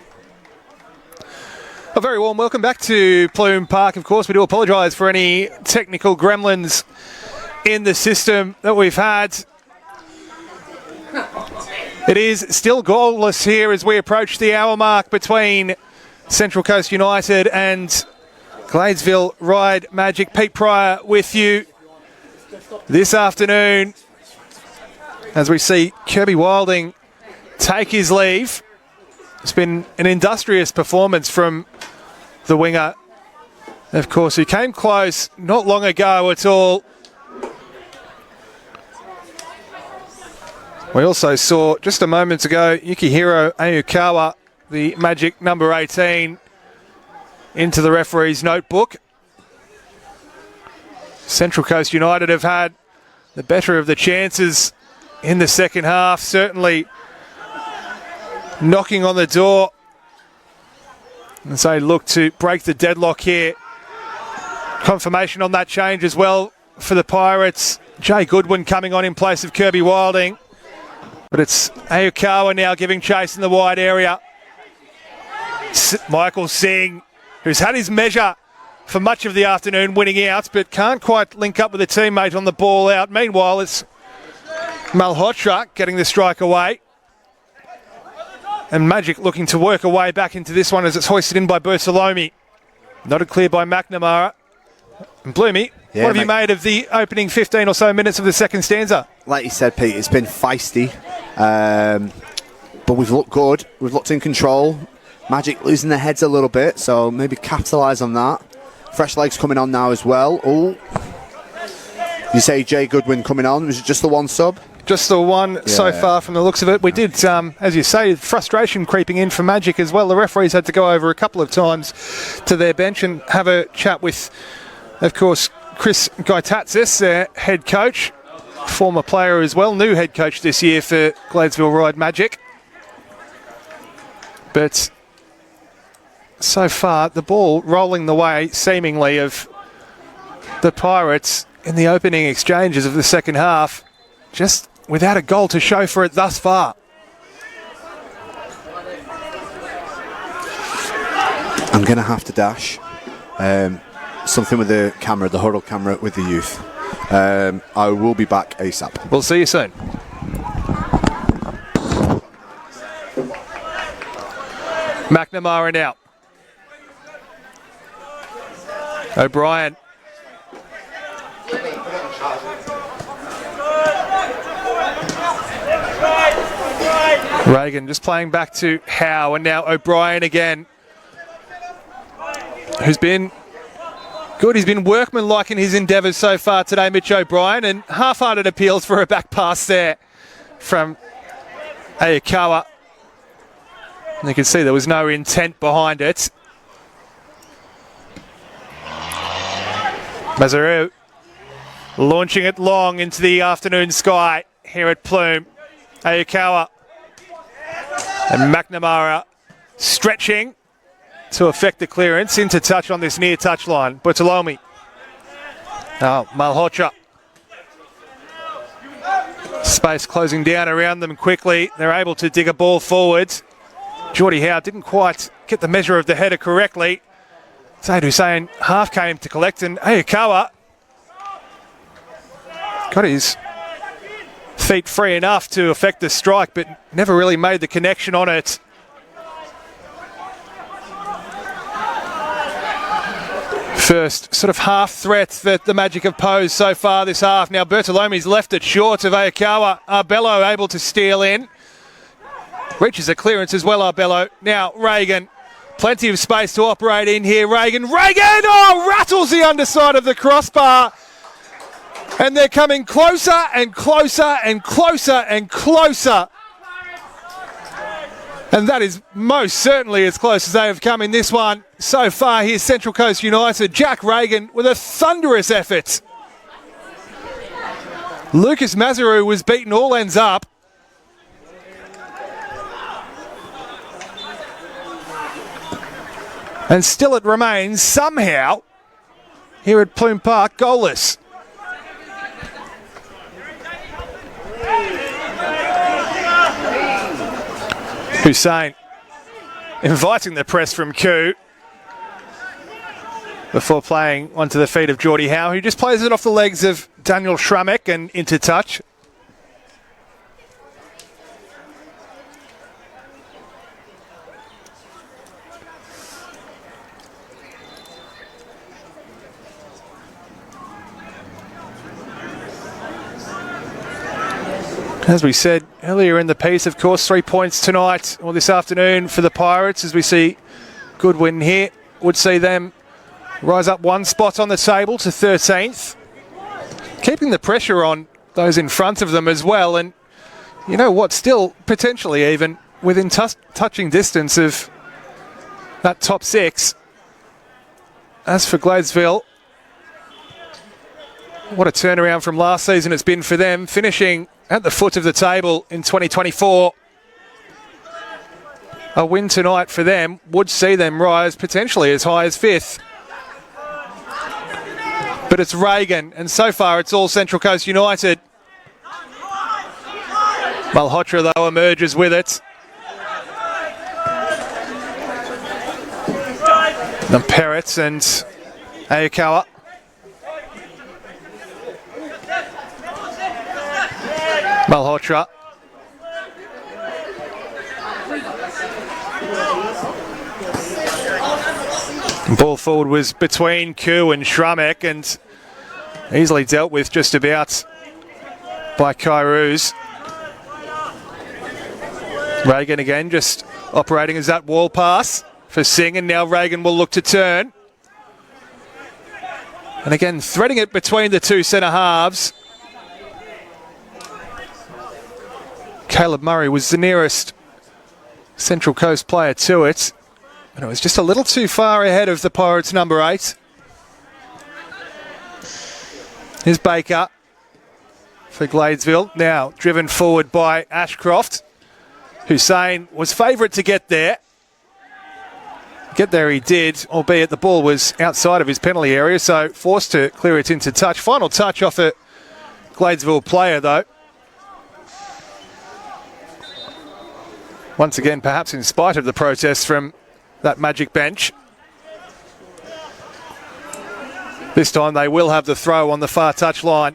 A very warm welcome back to Plume Park. Of course, we do apologise for any technical gremlins in the system that we've had. It is still goalless here as we approach the hour mark between Central Coast United and Gladesville Ride Magic. Pete Pryor with you this afternoon as we see Kirby Wilding take his leave. It's been an industrious performance from the winger, of course, who came close not long ago at all. We also saw just a moment ago Yukihiro Ayukawa, the Magic number 18, into the referee's notebook. Central Coast United have had the better of the chances in the second half, certainly knocking on the door as they look to break the deadlock here. Confirmation on that change as well for the Pirates. Jay Goodwin coming on in place of Kirby Wilding. But it's Ayukawa now giving chase in the wide area. Michael Singh, who's had his measure for much of the afternoon, winning out, but can't quite link up with a teammate on the ball out. Meanwhile, it's Malhotra getting the strike away. And Magic looking to work a way back into this one as it's hoisted in by Bertolome. Not a clear by McNamara. And Bloomy, what have you made of the opening 15 or so minutes of the second stanza? Like you said, Pete, it's been feisty. But we've looked good. We've looked in control. Magic losing their heads a little bit, so maybe capitalise on that. Fresh legs coming on now as well. Oh, you say Jay Goodwin coming on. Was it just the one sub? Just the one so far from the looks of it. We did, as you say, frustration creeping in for Magic as well. The referees had to go over a couple of times to their bench and have a chat with, of course, Chris Gaitatsis, their head coach, former player as well, new head coach this year for Gladesville Ride Magic. But so far, the ball rolling the way, seemingly, of the Pirates in the opening exchanges of the second half, just without a goal to show for it thus far. I'm going to have to dash. Something with the camera, the huddle camera with the youth. I will be back ASAP. We'll see you soon. McNamara now. O'Brien. Reagan just playing back to Howe, and now O'Brien again, who's been good. He's been workmanlike in his endeavours so far today, Mitch O'Brien, and half-hearted appeals for a back pass there from Ayukawa. And you can see there was no intent behind it. Mazaru launching it long into the afternoon sky here at Plume. Ayukawa and McNamara stretching to effect the clearance into touch on this near touch line. Bertolome. Now Malhotra. Space closing down around them quickly. They're able to dig a ball forward. Geordie Howe didn't quite get the measure of the header correctly. Zaid Hussein half came to collect, and Ayukawa got his feet free enough to effect the strike, but never really made the connection on it. First sort of half threat that the Magic have posed so far this half. Now Bertolome's left it short of Ayukawa. Arbello able to steal in. Reaches a clearance as well, Arbello. Now Reagan. Plenty of space to operate in here. Reagan! Oh, rattles the underside of the crossbar. And they're coming closer and closer and closer and closer. And that is most certainly as close as they have come in this one. So far, here's Central Coast United. Jack Reagan with a thunderous effort. Lucas Mazaru was beaten all ends up. And still it remains, somehow, here at Plume Park, goalless. Hussein inviting the press from Koo before playing onto the feet of Geordie Howe, who just plays it off the legs of Daniel Schramek and into touch. As we said earlier in the piece, of course, 3 points tonight or this afternoon for the Pirates as we see Goodwin here. Would see them rise up one spot on the table to 13th. Keeping the pressure on those in front of them as well. And you know what, still potentially even within touching distance of that top 6. As for Gladesville, what a turnaround from last season it's been for them, finishing at the foot of the table in 2024. A win tonight for them would see them rise potentially as high as 5th. But it's Reagan, and so far it's all Central Coast United. Malhotra, though, emerges with it. The Perrotts and Ayakawa. Malhotra. Ball forward was between Koo and Schramek and easily dealt with just about by Kairouz. Reagan again just operating as that wall pass for Singh, and now Reagan will look to turn. And again threading it between the two centre halves. Caleb Murray was the nearest Central Coast player to it, and it was just a little too far ahead of the Pirates' number 8. Here's Baker for Gladesville, now driven forward by Ashcroft. Hussein was favourite to get there. Get there he did, albeit the ball was outside of his penalty area, so forced to clear it into touch. Final touch off a Gladesville player, though. Once again, perhaps in spite of the protests from that Magic bench. This time they will have the throw on the far touch line.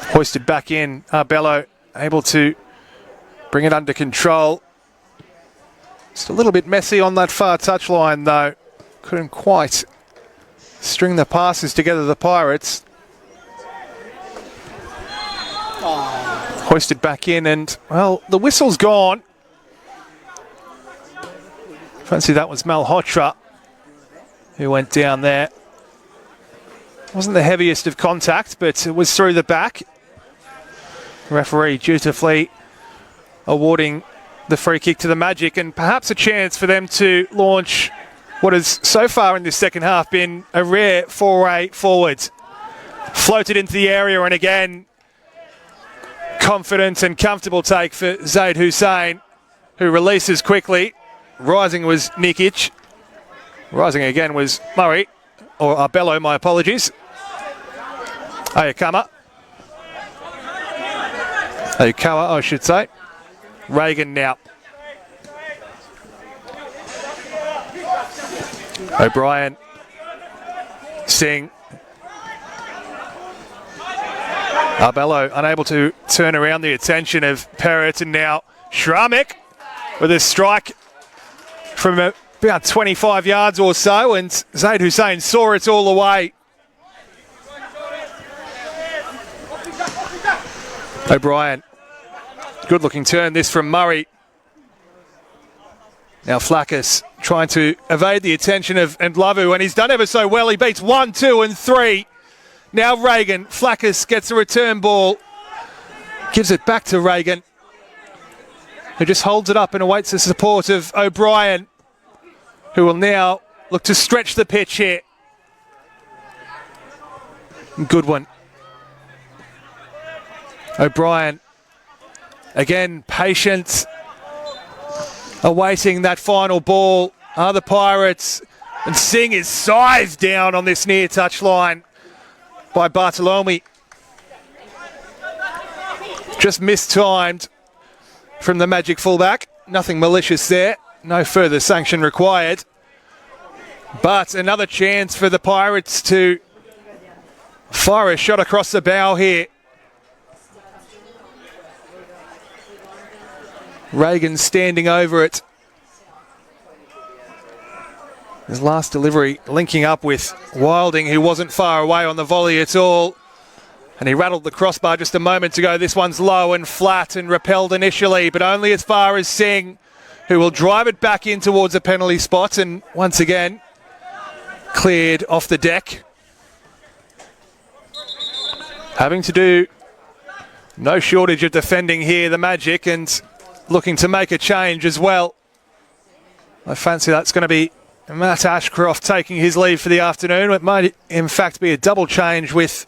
Hoisted back in, Arbello able to bring it under control. Just a little bit messy on that far touch line, though. Couldn't quite string the passes together, the Pirates. Hoisted back in and, well, the whistle's gone. Fancy that was Malhotra who went down there. Wasn't the heaviest of contact, but it was through the back. Referee dutifully awarding the free kick to the Magic, and perhaps a chance for them to launch what has so far in this second half been a rare foray forward. Floated into the area, and again, confident and comfortable take for Zaid Hussein, who releases quickly. Rising was Nikic. Rising again was Murray, or Arbello, my apologies. Ayakawa, I should say. Reagan now. O'Brien, Singh. Arbello unable to turn around the attention of Perrott, and now Schramek with a strike from about 25 yards or so, and Zaid Hussein saw it all the way. O'Brien, good looking turn this from Murray. Now Flackus trying to evade the attention of Ndlavu, and he's done ever so well. He beats 1, 2 and 3. Now Reagan, Flackus gets a return ball, gives it back to Reagan, who just holds it up and awaits the support of O'Brien, who will now look to stretch the pitch here. Good one. O'Brien, again patient, awaiting that final ball. Are the Pirates, and Singh is sized down on this near touch line. by Bartolome. Just mistimed from the Magic fullback. Nothing malicious there. No further sanction required. But another chance for the Pirates to fire a shot across the bow here. Reagan standing over it. His last delivery linking up with Wilding, who wasn't far away on the volley at all. And he rattled the crossbar just a moment ago. This one's low and flat and repelled initially, but only as far as Singh, who will drive it back in towards a penalty spot, and once again cleared off the deck. Having to do no shortage of defending here, the Magic, and looking to make a change as well. I fancy that's going to be Matt Ashcroft taking his leave for the afternoon. It might in fact be a double change with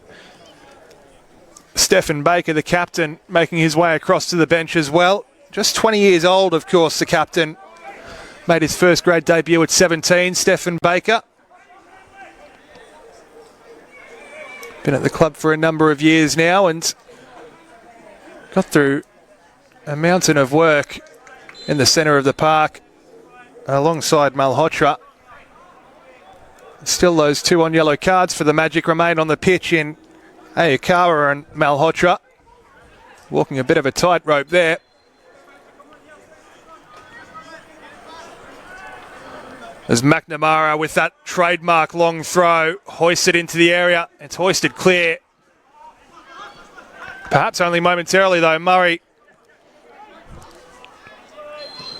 Stephen Baker, the captain, making his way across to the bench as well. Just 20 years old, of course, the captain. Made his first grade debut at 17, Stephen Baker. Been at the club for a number of years now and got through a mountain of work in the centre of the park alongside Malhotra. Still those 2 on yellow cards for the Magic remain on the pitch in Ayakawa and Malhotra. Walking a bit of a tightrope there. As McNamara with that trademark long throw hoisted into the area. It's hoisted clear. Perhaps only momentarily though. Murray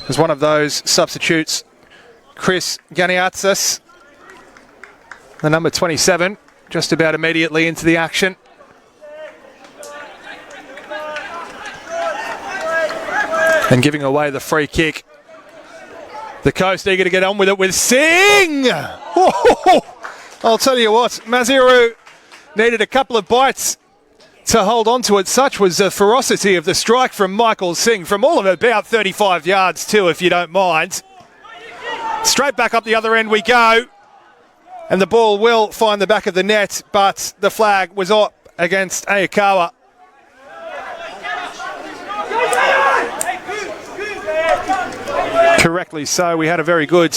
is one of those substitutes. Chris Ganiatzis, the number 27, just about immediately into the action. And giving away the free kick. The Coast eager to get on with it with Singh! I'll tell you what, Maziru needed a couple of bites to hold on to it. Such was the ferocity of the strike from Michael Singh from all of about 35 yards too, if you don't mind. Straight back up the other end we go. And the ball will find the back of the net, but the flag was up against Ayakawa. Correctly so. We had a very good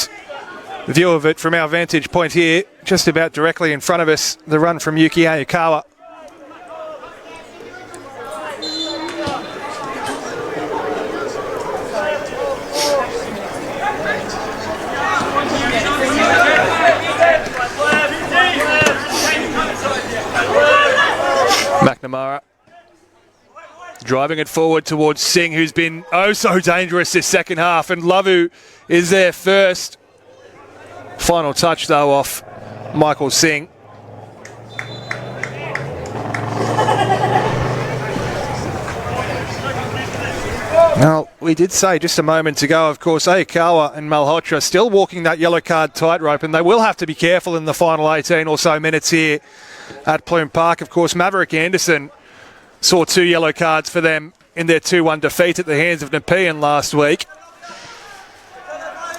view of it from our vantage point here, just about directly in front of us, the run from Yuki Ayakawa. McNamara driving it forward towards Singh, who's been oh so dangerous this second half, and Lavu is there first. Final touch though off Michael Singh. Now, we did say just a moment ago, of course, Ayakawa and Malhotra still walking that yellow card tightrope, and they will have to be careful in the final 18 or so minutes here at Plume Park. Of course, Maverick Anderson saw 2 yellow cards for them in their 2-1 defeat at the hands of Nepean last week.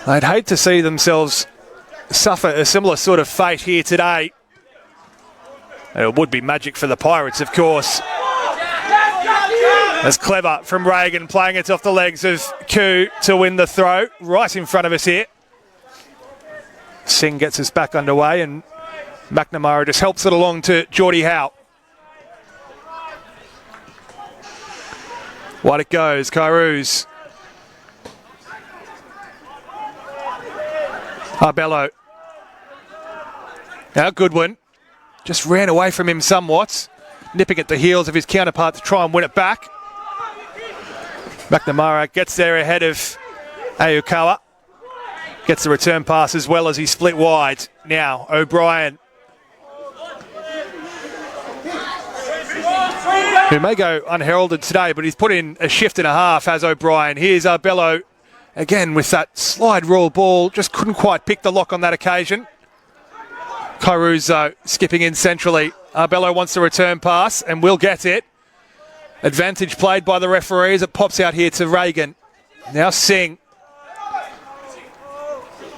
I'd hate to see themselves suffer a similar sort of fate here today. It would be magic for the Pirates, of course. That's clever from Reagan, playing it off the legs of Koo to win the throw. Right in front of us here. Singh gets us back underway and McNamara just helps it along to Geordie Howe. Wide it goes, Kairouz. Arbello. Now Goodwin just ran away from him somewhat, nipping at the heels of his counterpart to try and win it back. McNamara gets there ahead of Ayakawa. Gets the return pass as well as he split wide. Now O'Brien, who may go unheralded today, but he's put in a shift and a half, has O'Brien. Here's Arbello again with that slide rule ball. Just couldn't quite pick the lock on that occasion. Kairouz skipping in centrally. Arbello wants the return pass and will get it. Advantage played by the referees. It pops out here to Reagan. Now Singh.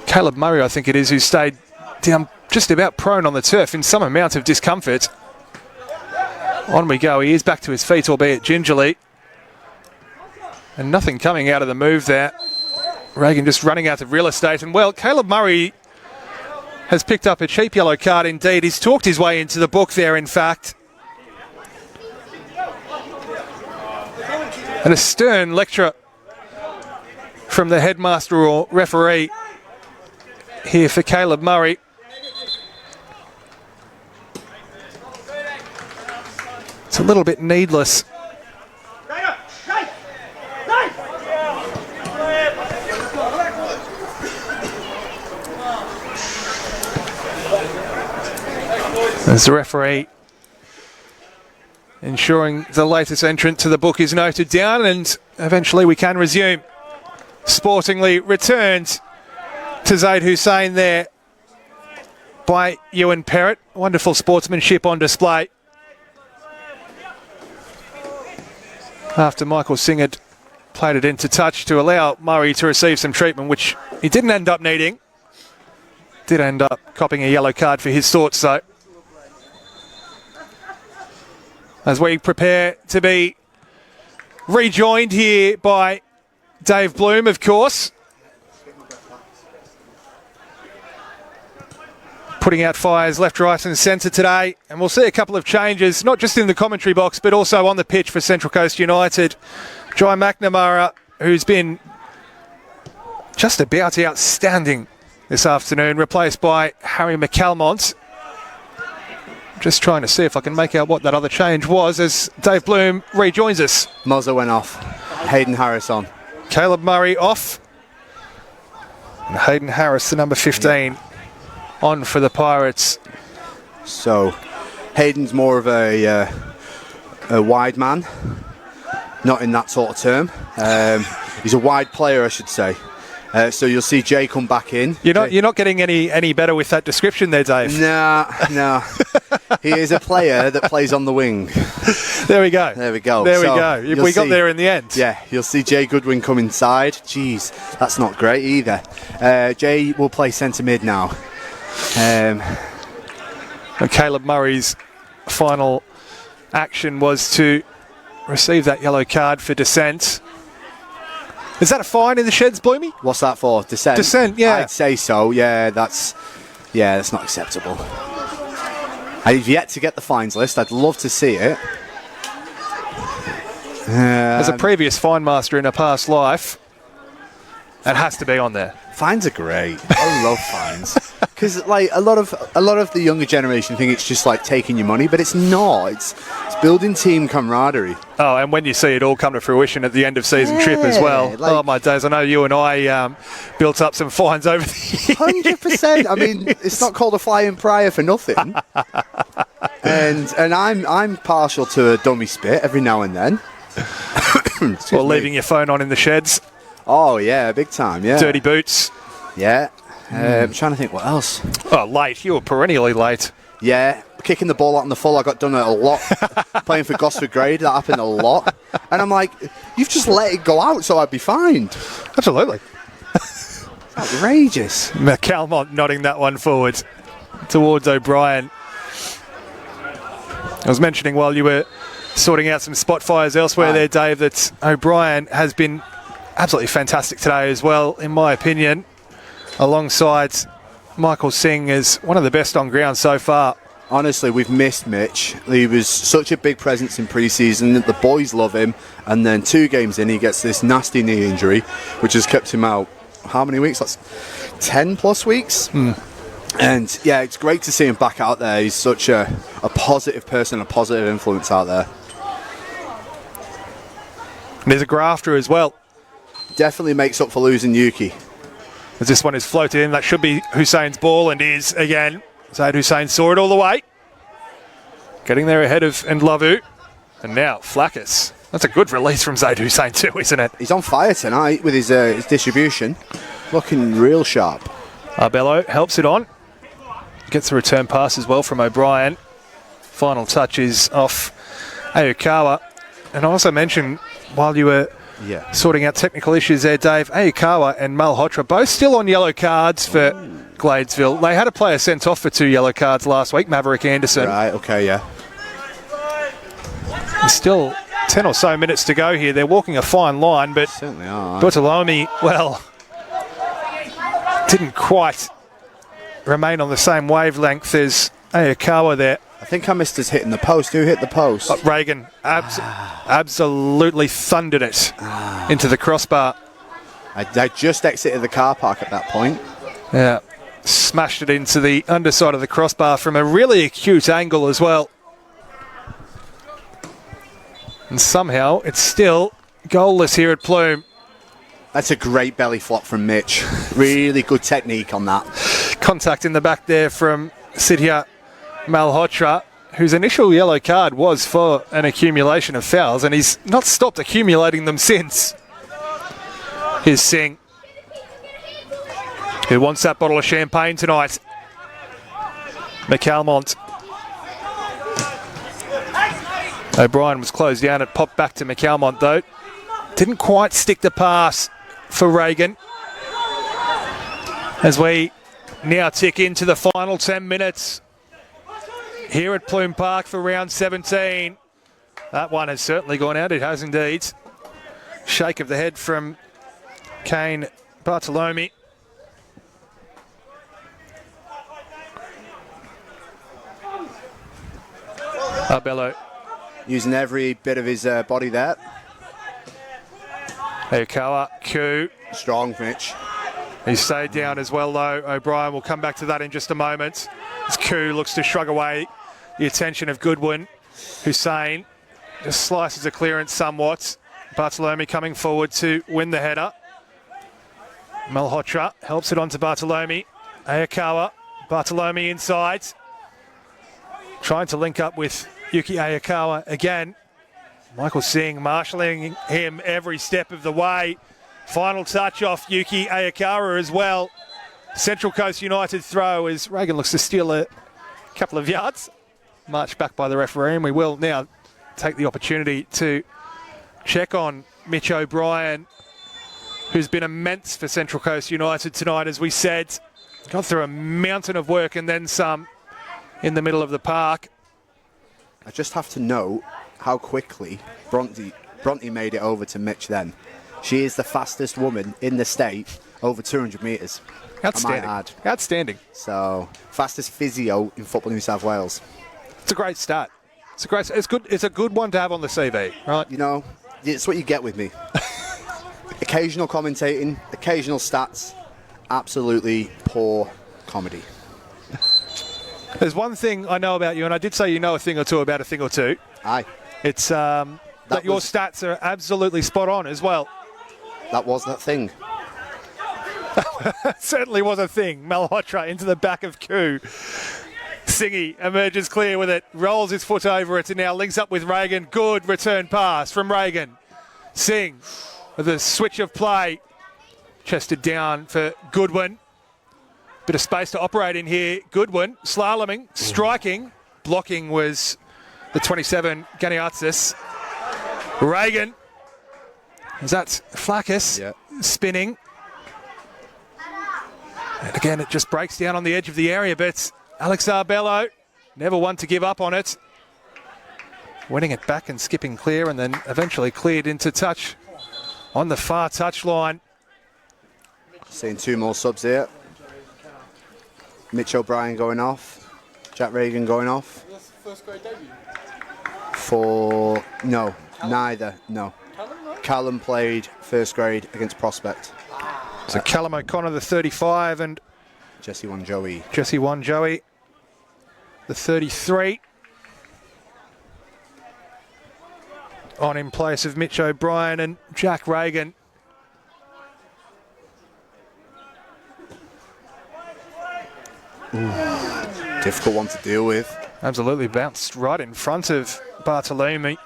Caleb Murray, I think it is, who stayed down just about prone on the turf in some amount of discomfort. On we go. He is back to his feet, albeit gingerly. And nothing coming out of the move there. Reagan just running out of real estate. And, well, Caleb Murray has picked up a cheap yellow card indeed. He's talked his way into the book there, in fact. And a stern lecture from the headmaster or referee here for Caleb Murray. It's a little bit needless. As the referee ensuring the latest entrant to the book is noted down, and eventually we can resume. Sportingly returned to Zaid Hussein there by Ewan Perrott. Wonderful sportsmanship on display. After Michael Singh had played it into touch to allow Murray to receive some treatment, which he didn't end up needing. Did end up copping a yellow card for his thoughts, though. As we prepare to be rejoined here by Dave Bloom, of course. Putting out fires left, right and centre today. And we'll see a couple of changes, not just in the commentary box, but also on the pitch for Central Coast United. Jai McNamara, who's been just about outstanding this afternoon, replaced by Harry McCalmont. Just trying to see if I can make out what that other change was as Dave Bloom rejoins us. Mozza went off. Hayden Harris on. Caleb Murray off. And Hayden Harris, the number 15, on for the Pirates. So, Hayden's more of a wide man. Not in that sort of term. He's a wide player, I should say. So you'll see Jay come back in. You're not getting any better with that description there, Dave. No. He is a player that plays on the wing. There we go. There we go. We got there in the end. Yeah, you'll see Jay Goodwin come inside. Jeez, that's not great either. Jay will play centre mid now. And Caleb Murray's final action was to receive that yellow card for dissent. Is that a fine in the sheds, Bloomy? What's that for? Dissent? Dissent, yeah. I'd say so. Yeah, that's not acceptable. I've yet to get the fines list. I'd love to see it. As a previous fine master in a past life, it has to be on there. Fines are great. I love fines because like a lot of the younger generation think it's just like taking your money, but it's not. It's building team camaraderie. Oh, and when you see it all come to fruition at the end of season trip as well. Like, oh my days! I know you and I built up some fines over the years. 100%. I mean, it's not called a flying prior for nothing. and I'm partial to a dummy spit every now and then. Or leaving your phone on in the sheds. Oh yeah, big time. Yeah. Dirty boots. Yeah. I'm trying to think what else. Oh, late. You were perennially late. Yeah, kicking the ball out in the full, I got done a lot. Playing for Gosford Grade, that happened a lot. And I'm like, you've just let it go out so I'd be fined. Absolutely. Outrageous. McCalmont nodding that one forward towards O'Brien. I was mentioning while you were sorting out some spot fires elsewhere there, Dave, that O'Brien has been absolutely fantastic today as well, in my opinion, alongside Michael Singh as one of the best on ground so far. Honestly, we've missed Mitch. He was such a big presence in pre-season. The boys love him. And then 2 games in, he gets this nasty knee injury, which has kept him out, how many weeks? That's 10 plus weeks. And yeah, it's great to see him back out there. He's such a positive person, a positive influence out there. And there's a grafter as well. Definitely makes up for losing Yuki. As this one is floated in, that should be Hussein's ball, and is again. Zaid Hussein saw it all the way. Getting there ahead of Ndlovu. And now Flackus. That's a good release from Zaid Hussein too, isn't it? He's on fire tonight with his distribution. Looking real sharp. Arbello helps it on. Gets a return pass as well from O'Brien. Final touch is off Ayukawa. And I also mentioned while you were sorting out technical issues there, Dave, Ayukawa and Malhotra both still on yellow cards for Gladesville. They had a player sent off for 2 yellow cards last week, Maverick Anderson. Right, okay, yeah. Still 10 or so minutes to go here. They're walking a fine line, but Certainly are. Bartolome, well, didn't quite remain on the same wavelength as Ayakawa there. I think I missed us hitting the post. Who hit the post? But Reagan absolutely thundered it into the crossbar. I just exited the car park at that point. Yeah, smashed it into the underside of the crossbar from a really acute angle as well. And somehow it's still goalless here at Plume. That's a great belly flop from Mitch. Really good technique on that. Contact in the back there from Sidhya Malhotra, whose initial yellow card was for an accumulation of fouls, and he's not stopped accumulating them since. Here's Singh, who wants that bottle of champagne tonight. McAlmont. O'Brien was closed down. It popped back to McAlmont, though. Didn't quite stick the pass for Reagan. As we now tick into the final 10 minutes here at Plume Park for round 17. That one has certainly gone out. It has indeed. Shake of the head from Kane Bartolome. Arbello. Using every bit of his body there. Ayakawa, Koo. Strong, Mitch. He stayed down as well, though. O'Brien will come back to that in just a moment. As Koo looks to shrug away the attention of Goodwin. Hussein just slices a clearance somewhat. Bartolome coming forward to win the header. Malhotra helps it on to Bartolome. Ayakawa, Bartolome inside. Trying to link up with Yuki Ayakawa again. Michael Singh marshalling him every step of the way. Final touch off Yuki Ayakawa as well. Central Coast United throw as Reagan looks to steal a couple of yards. Marched back by the referee, and we will now take the opportunity to check on Mitch O'Brien, who's been immense for Central Coast United tonight, as we said. Got through a mountain of work and then some in the middle of the park. I just have to note how quickly Bronte made it over to Mitch then. She is the fastest woman in the state over 200 metres. Outstanding. I might add. Outstanding. So, fastest physio in Football New South Wales. It's a great start. It's good. It's a good one to have on the CV, right? You know, it's what you get with me. Occasional commentating, occasional stats, absolutely poor comedy. There's one thing I know about you, and I did say you know a thing or two about a thing or two. Aye. It's that your stats are absolutely spot on as well. That was that thing. It certainly was a thing. Malhotra into the back of Koo. Singy emerges clear with it, rolls his foot over it, and now links up with Reagan. Good return pass from Reagan. Singh with a switch of play. Chested down for Goodwin. Bit of space to operate in here. Goodwin slaloming, striking. Blocking was the 27, Ganiatsis. Reagan. Is that Flaccus? Yeah. Spinning. And again, it just breaks down on the edge of the area, but Alex Arbello, never one to give up on it. Winning it back and skipping clear, and then eventually cleared into touch on the far touchline. Seeing two more subs here. Mitch O'Brien going off. Jack Reagan going off. First grade debut. For no, neither. No. Callum played first grade against Prospect. So Callum O'Connor, the 35, and Jesse Wanjoey. Jesse Wanjoey, the 33. On in place of Mitch O'Brien and Jack Reagan. Difficult one to deal with. Absolutely bounced right in front of Bartolome.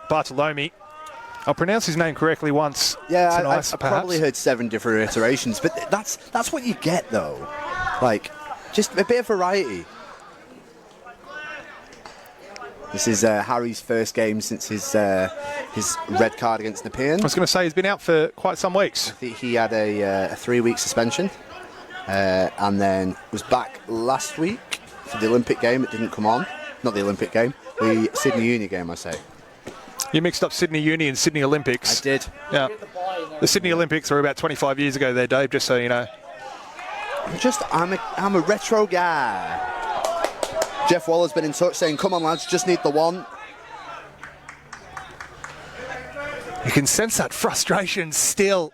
I'll pronounce his name correctly once. Yeah, tonight, I probably heard 7 different iterations, but that's what you get though. Like, just a bit of variety. This is Harry's first game since his red card against Nepean. I was going to say he's been out for quite some weeks. He had a 3-week suspension, and then was back last week for the Olympic game. It didn't come on. Not the Olympic game, the Sydney Uni game, I say. You mixed up Sydney Uni and Sydney Olympics. I did. Yeah. The Sydney Olympics were about 25 years ago there, Dave, just so you know. I'm a retro guy. Jeff Waller's been in touch saying, come on lads, just need the one. You can sense that frustration still.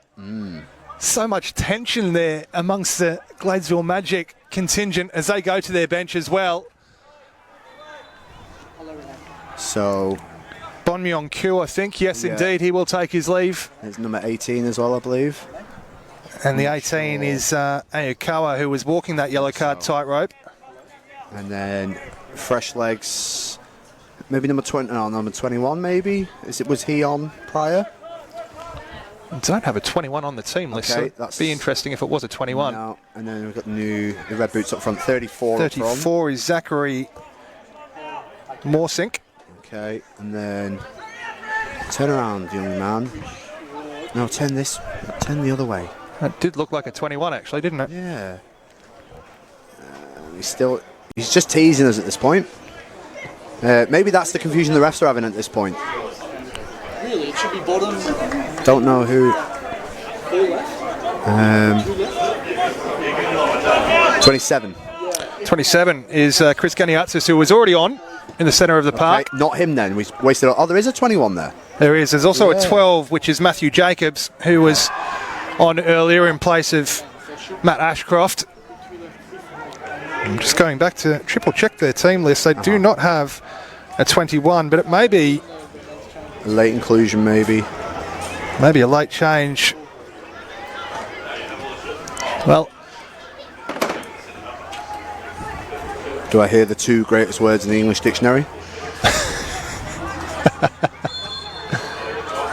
So much tension there amongst the Gladesville Magic contingent as they go to their bench as well. So, Bon Myung-kyu, I think. Yes, Yeah. indeed, he will take his leave. there's number 18 as well, I believe. And the 18 is Ayukawa, who was walking that yellow card tightrope. And then fresh legs, maybe number 20, no, number 21 maybe? Was he on prior? Don't have a 21 on the team list, Okay, so it'd that's- be interesting if it was a 21. No. And then we've got the red boots up front, 34 up front. 34 is Zachary Morsink. Okay, and then turn around, young man. No, turn the other way. That did look like a 21, actually, didn't it? Yeah. He's just teasing us at this point. Maybe that's the confusion the refs are having at this point. Really, it should be bottom. Don't know who. 27. 27 is Chris Ganiatsis, who was already on in the centre of the park. Okay, not him then. We wasted. Oh, there is a 21 there. There is. There's also Yeah. a 12, which is Matthew Jacobs, who was on earlier in place of Matt Ashcroft. I'm just going back to triple check their team list. They do not have a 21, but it may be Late inclusion, maybe. a late change. Well, Do I hear the two greatest words in the English dictionary?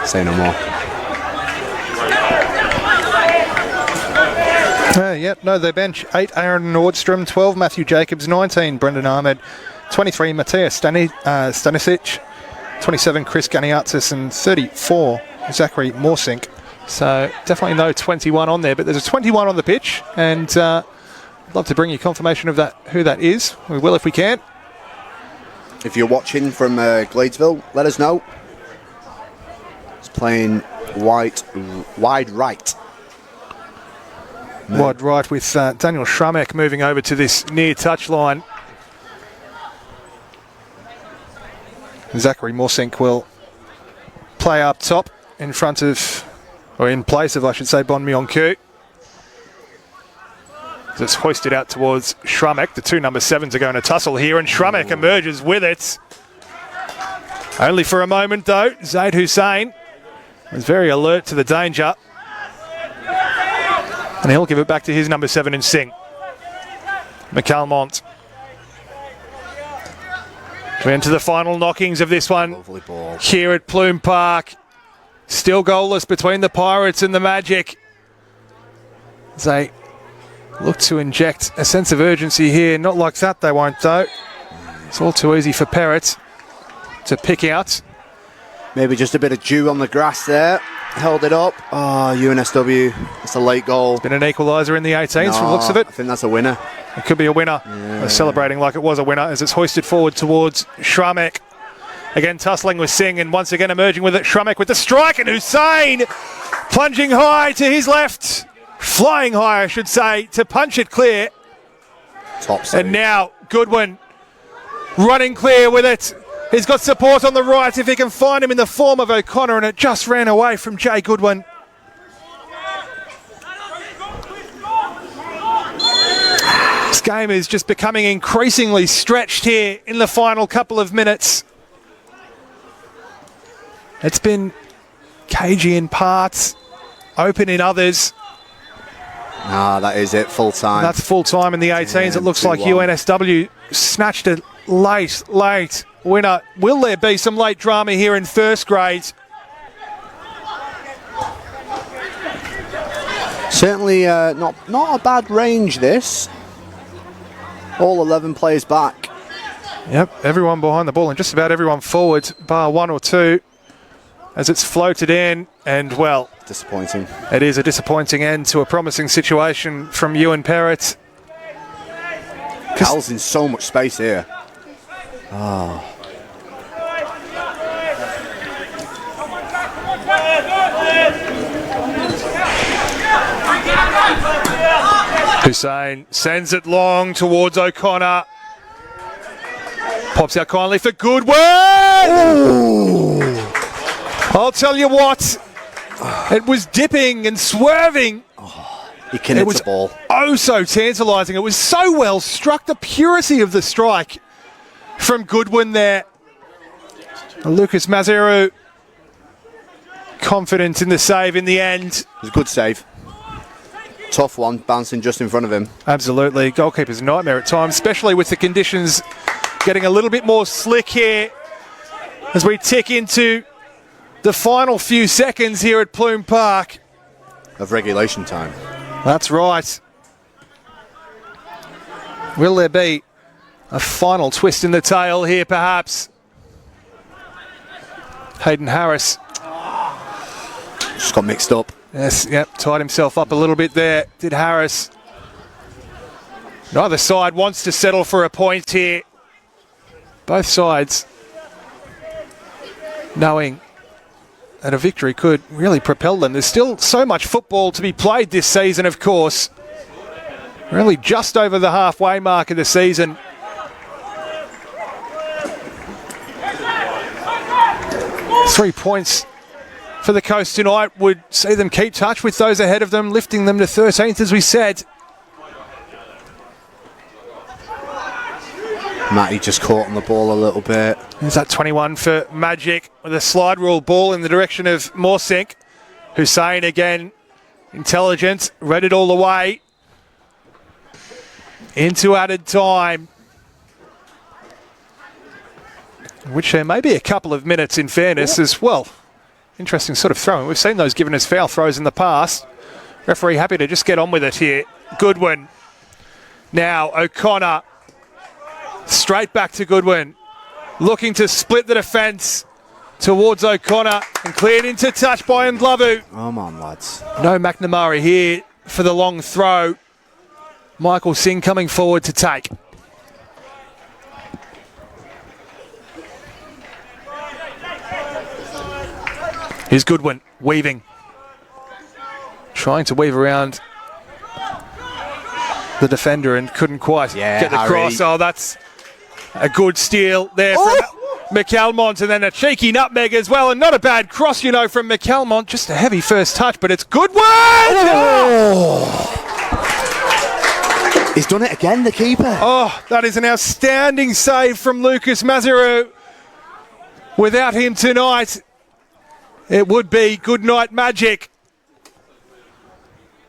Say no more. Yep, no, they bench 8 Aaron Nordstrom, 12 Matthew Jacobs, 19 Brendan Ahmed, 23 Matthias Stanisic, 27 Chris Ganiatsis, and 34 Zachary Morsink. So definitely no 21 on there, but there's a 21 on the pitch, and I'd love to bring you confirmation of that, who that is. We will if we can. If you're watching from Gladesville, let us know. It's playing wide right. Wide right with Daniel Schramek moving over to this near touchline. Zachary Morsink will play up top in front of, or in place of, I should say, Bon Myung-kyu. It's hoisted out towards Schramek. The two number 7s are going to tussle here, and Schramek emerges with it. Only for a moment, though. Zaid Hussein was very alert to the danger. And he'll give it back to his number 7 in Singh. McCalmont. We enter the final knockings of this one Lovely ball. here at Plume Park. Still goalless between the Pirates and the Magic. As they look to inject a sense of urgency here. Not like that, they won't, though. It's all too easy for Perrott to pick out. Maybe just a bit of dew on the grass there. Held it up. Oh, UNSW. It's a late goal. Been an equaliser in the 18s from the looks of it. I think that's a winner. It could be a winner. They're celebrating like it was a winner as it's hoisted forward towards Schramek. Again, tussling with Singh, and once again emerging with it. Schramek with the strike, and Hussein plunging high to his left. Flying high, I should say, to punch it clear. Top save. And now Goodwin running clear with it. He's got support on the right if he can find him in the form of O'Connor, and it just ran away from Jay Goodwin. This game is just becoming increasingly stretched here in the final couple of minutes. It's been cagey in parts, open in others. That is it. Full time. That's full time in the 18s. It looks like 2-1. UNSW snatched a late winner. Will there be some late drama here in first grade? Certainly not a bad range, this. All 11 players back. Yep, everyone behind the ball and just about everyone forward, bar one or two, as it's floated in. And, well, Disappointing. it is a disappointing end to a promising situation from Ewan Perrott. Cal's in so much space here. Hussein sends it long towards O'Connor. Pops out kindly for Goodwin. I'll tell you what, it was dipping and swerving. He can hit the ball. Oh, so tantalising. It was so well struck. The purity of the strike from Goodwin there. Lucas Mazeru confident in the save in the end. It was a good save. Tough one, bouncing just in front of him. Absolutely. Goalkeeper's nightmare at times, especially with the conditions getting a little bit more slick here as we tick into the final few seconds here at Plume Park. Of regulation time. That's right. Will there be a final twist in the tail here, perhaps? Hayden Harris. Just got mixed up. Yes, yep, tied himself up a little bit there, did Harris. Neither side wants to settle for a point here. Both sides knowing that a victory could really propel them. There's still so much football to be played this season, of course. Really just over the halfway mark of the season. Three points for the Coast tonight would see them keep touch with those ahead of them, lifting them to 13th, as we said. Matty just caught on the ball a little bit. There's that 21 for Magic with a slide rule ball in the direction of Morsink. Hussein again, intelligent, read it all the way. Into added time. Which there may be a couple of minutes in fairness as well. Interesting sort of throwing. We've seen those given as foul throws in the past. Referee happy to just get on with it here. Goodwin. Now O'Connor. Straight back to Goodwin. Looking to split the defence towards O'Connor and cleared into touch by Ndlovu. Come on, lads. No McNamara here for the long throw. Michael Singh coming forward to take. Here's Goodwin, weaving. Trying to weave around the defender and couldn't quite get the cross. Oh, that's a good steal there from McAlmont, and then a cheeky nutmeg as well, and not a bad cross, you know, from McAlmont. Just a heavy first touch, but it's Goodwin! He's done it again, the keeper. Oh, that is an outstanding save from Lucas Mazeru. Without him tonight, it would be good night Magic.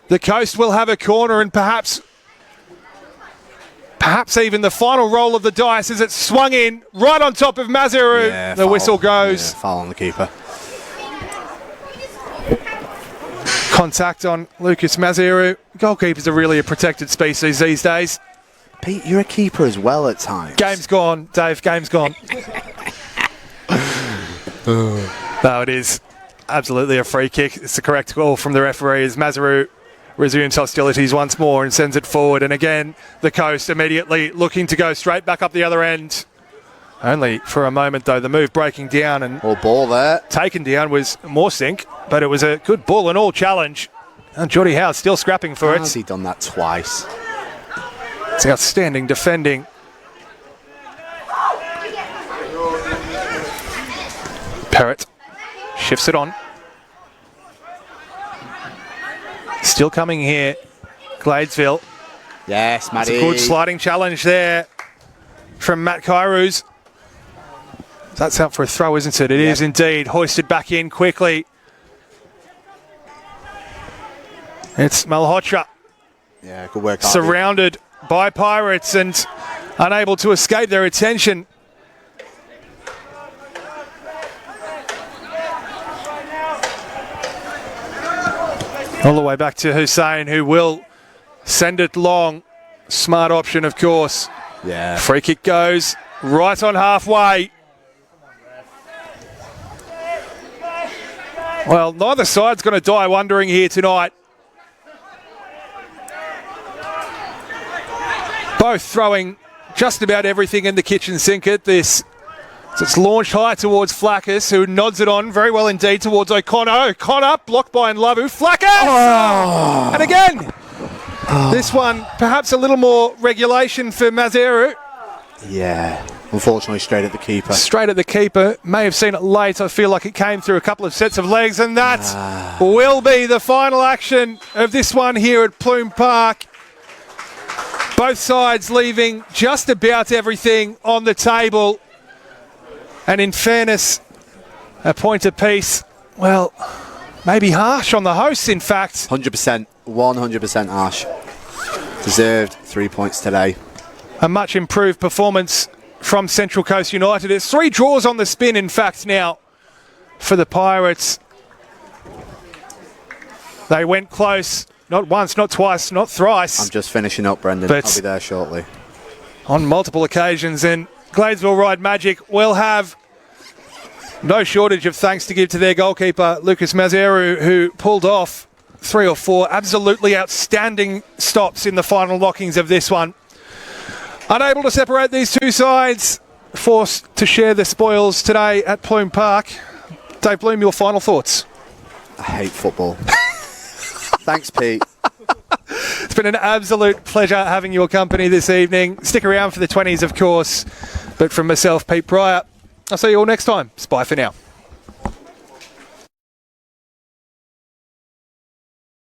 The Coast will have a corner, and perhaps even the final roll of the dice as it swung in right on top of Mazeru. Yeah, the foul. whistle goes. Yeah, foul on the keeper. Contact on Lucas Mazeru. Goalkeepers are really a protected species these days. Pete, you're a keeper as well at times. Game's gone, Dave. Game's gone. No, it is absolutely a free kick. It's the correct call from the referee as Mazeru resumes hostilities once more and sends it forward. And again, the Coast immediately looking to go straight back up the other end. Only for a moment, though, the move breaking down and ball there. Taken down was Morsink, but it was a good ball and all challenge. And Geordie Howe still scrapping for it. Has he done that twice? It's outstanding defending. Perrott shifts it on. Still coming here, Gladesville. Yes, Matty. It's a good sliding challenge there from Matt Kairouz. That's out for a throw, isn't it? It is indeed. Hoisted back in quickly. It's Malhotra. Yeah, good work. Surrounded by Pirates and unable to escape their attention. All the way back to Hussein, who will send it long. Smart option, of course. Yeah. Free kick goes right on halfway. Well, neither side's going to die wondering here tonight. Both throwing just about everything in the kitchen sink at this So it's launched high towards Flaccus, who nods it on very well indeed towards O'Connor. O'Connor blocked by Nlavu. Flaccus! And again, this one perhaps a little more regulation for Maseru. Yeah, unfortunately straight at the keeper. Straight at the keeper. May have seen it late. I feel like it came through a couple of sets of legs, and that will be the final action of this one here at Plume Park. Both sides leaving just about everything on the table. And in fairness, a point apiece, well, maybe harsh on the hosts, in fact. 100%, 100% harsh. Deserved 3 points today. A much improved performance from Central Coast United. It's 3 draws on the spin, in fact, now for the Pirates. They went close, not once, not twice, not thrice. I'm just finishing up, Brendan. But I'll be there shortly. On multiple occasions, and Gladesville Ride Magic will have no shortage of thanks to give to their goalkeeper, Lucas Maseru, who pulled off 3 or 4 absolutely outstanding stops in the final knockings of this one. Unable to separate these two sides, forced to share the spoils today at Plume Park. Dave Bloom, your final thoughts? I hate football. Thanks, Pete. It's been an absolute pleasure having your company this evening. Stick around for the 20s, of course. But from myself, Pete Pryor, I'll see you all next time. Bye for now.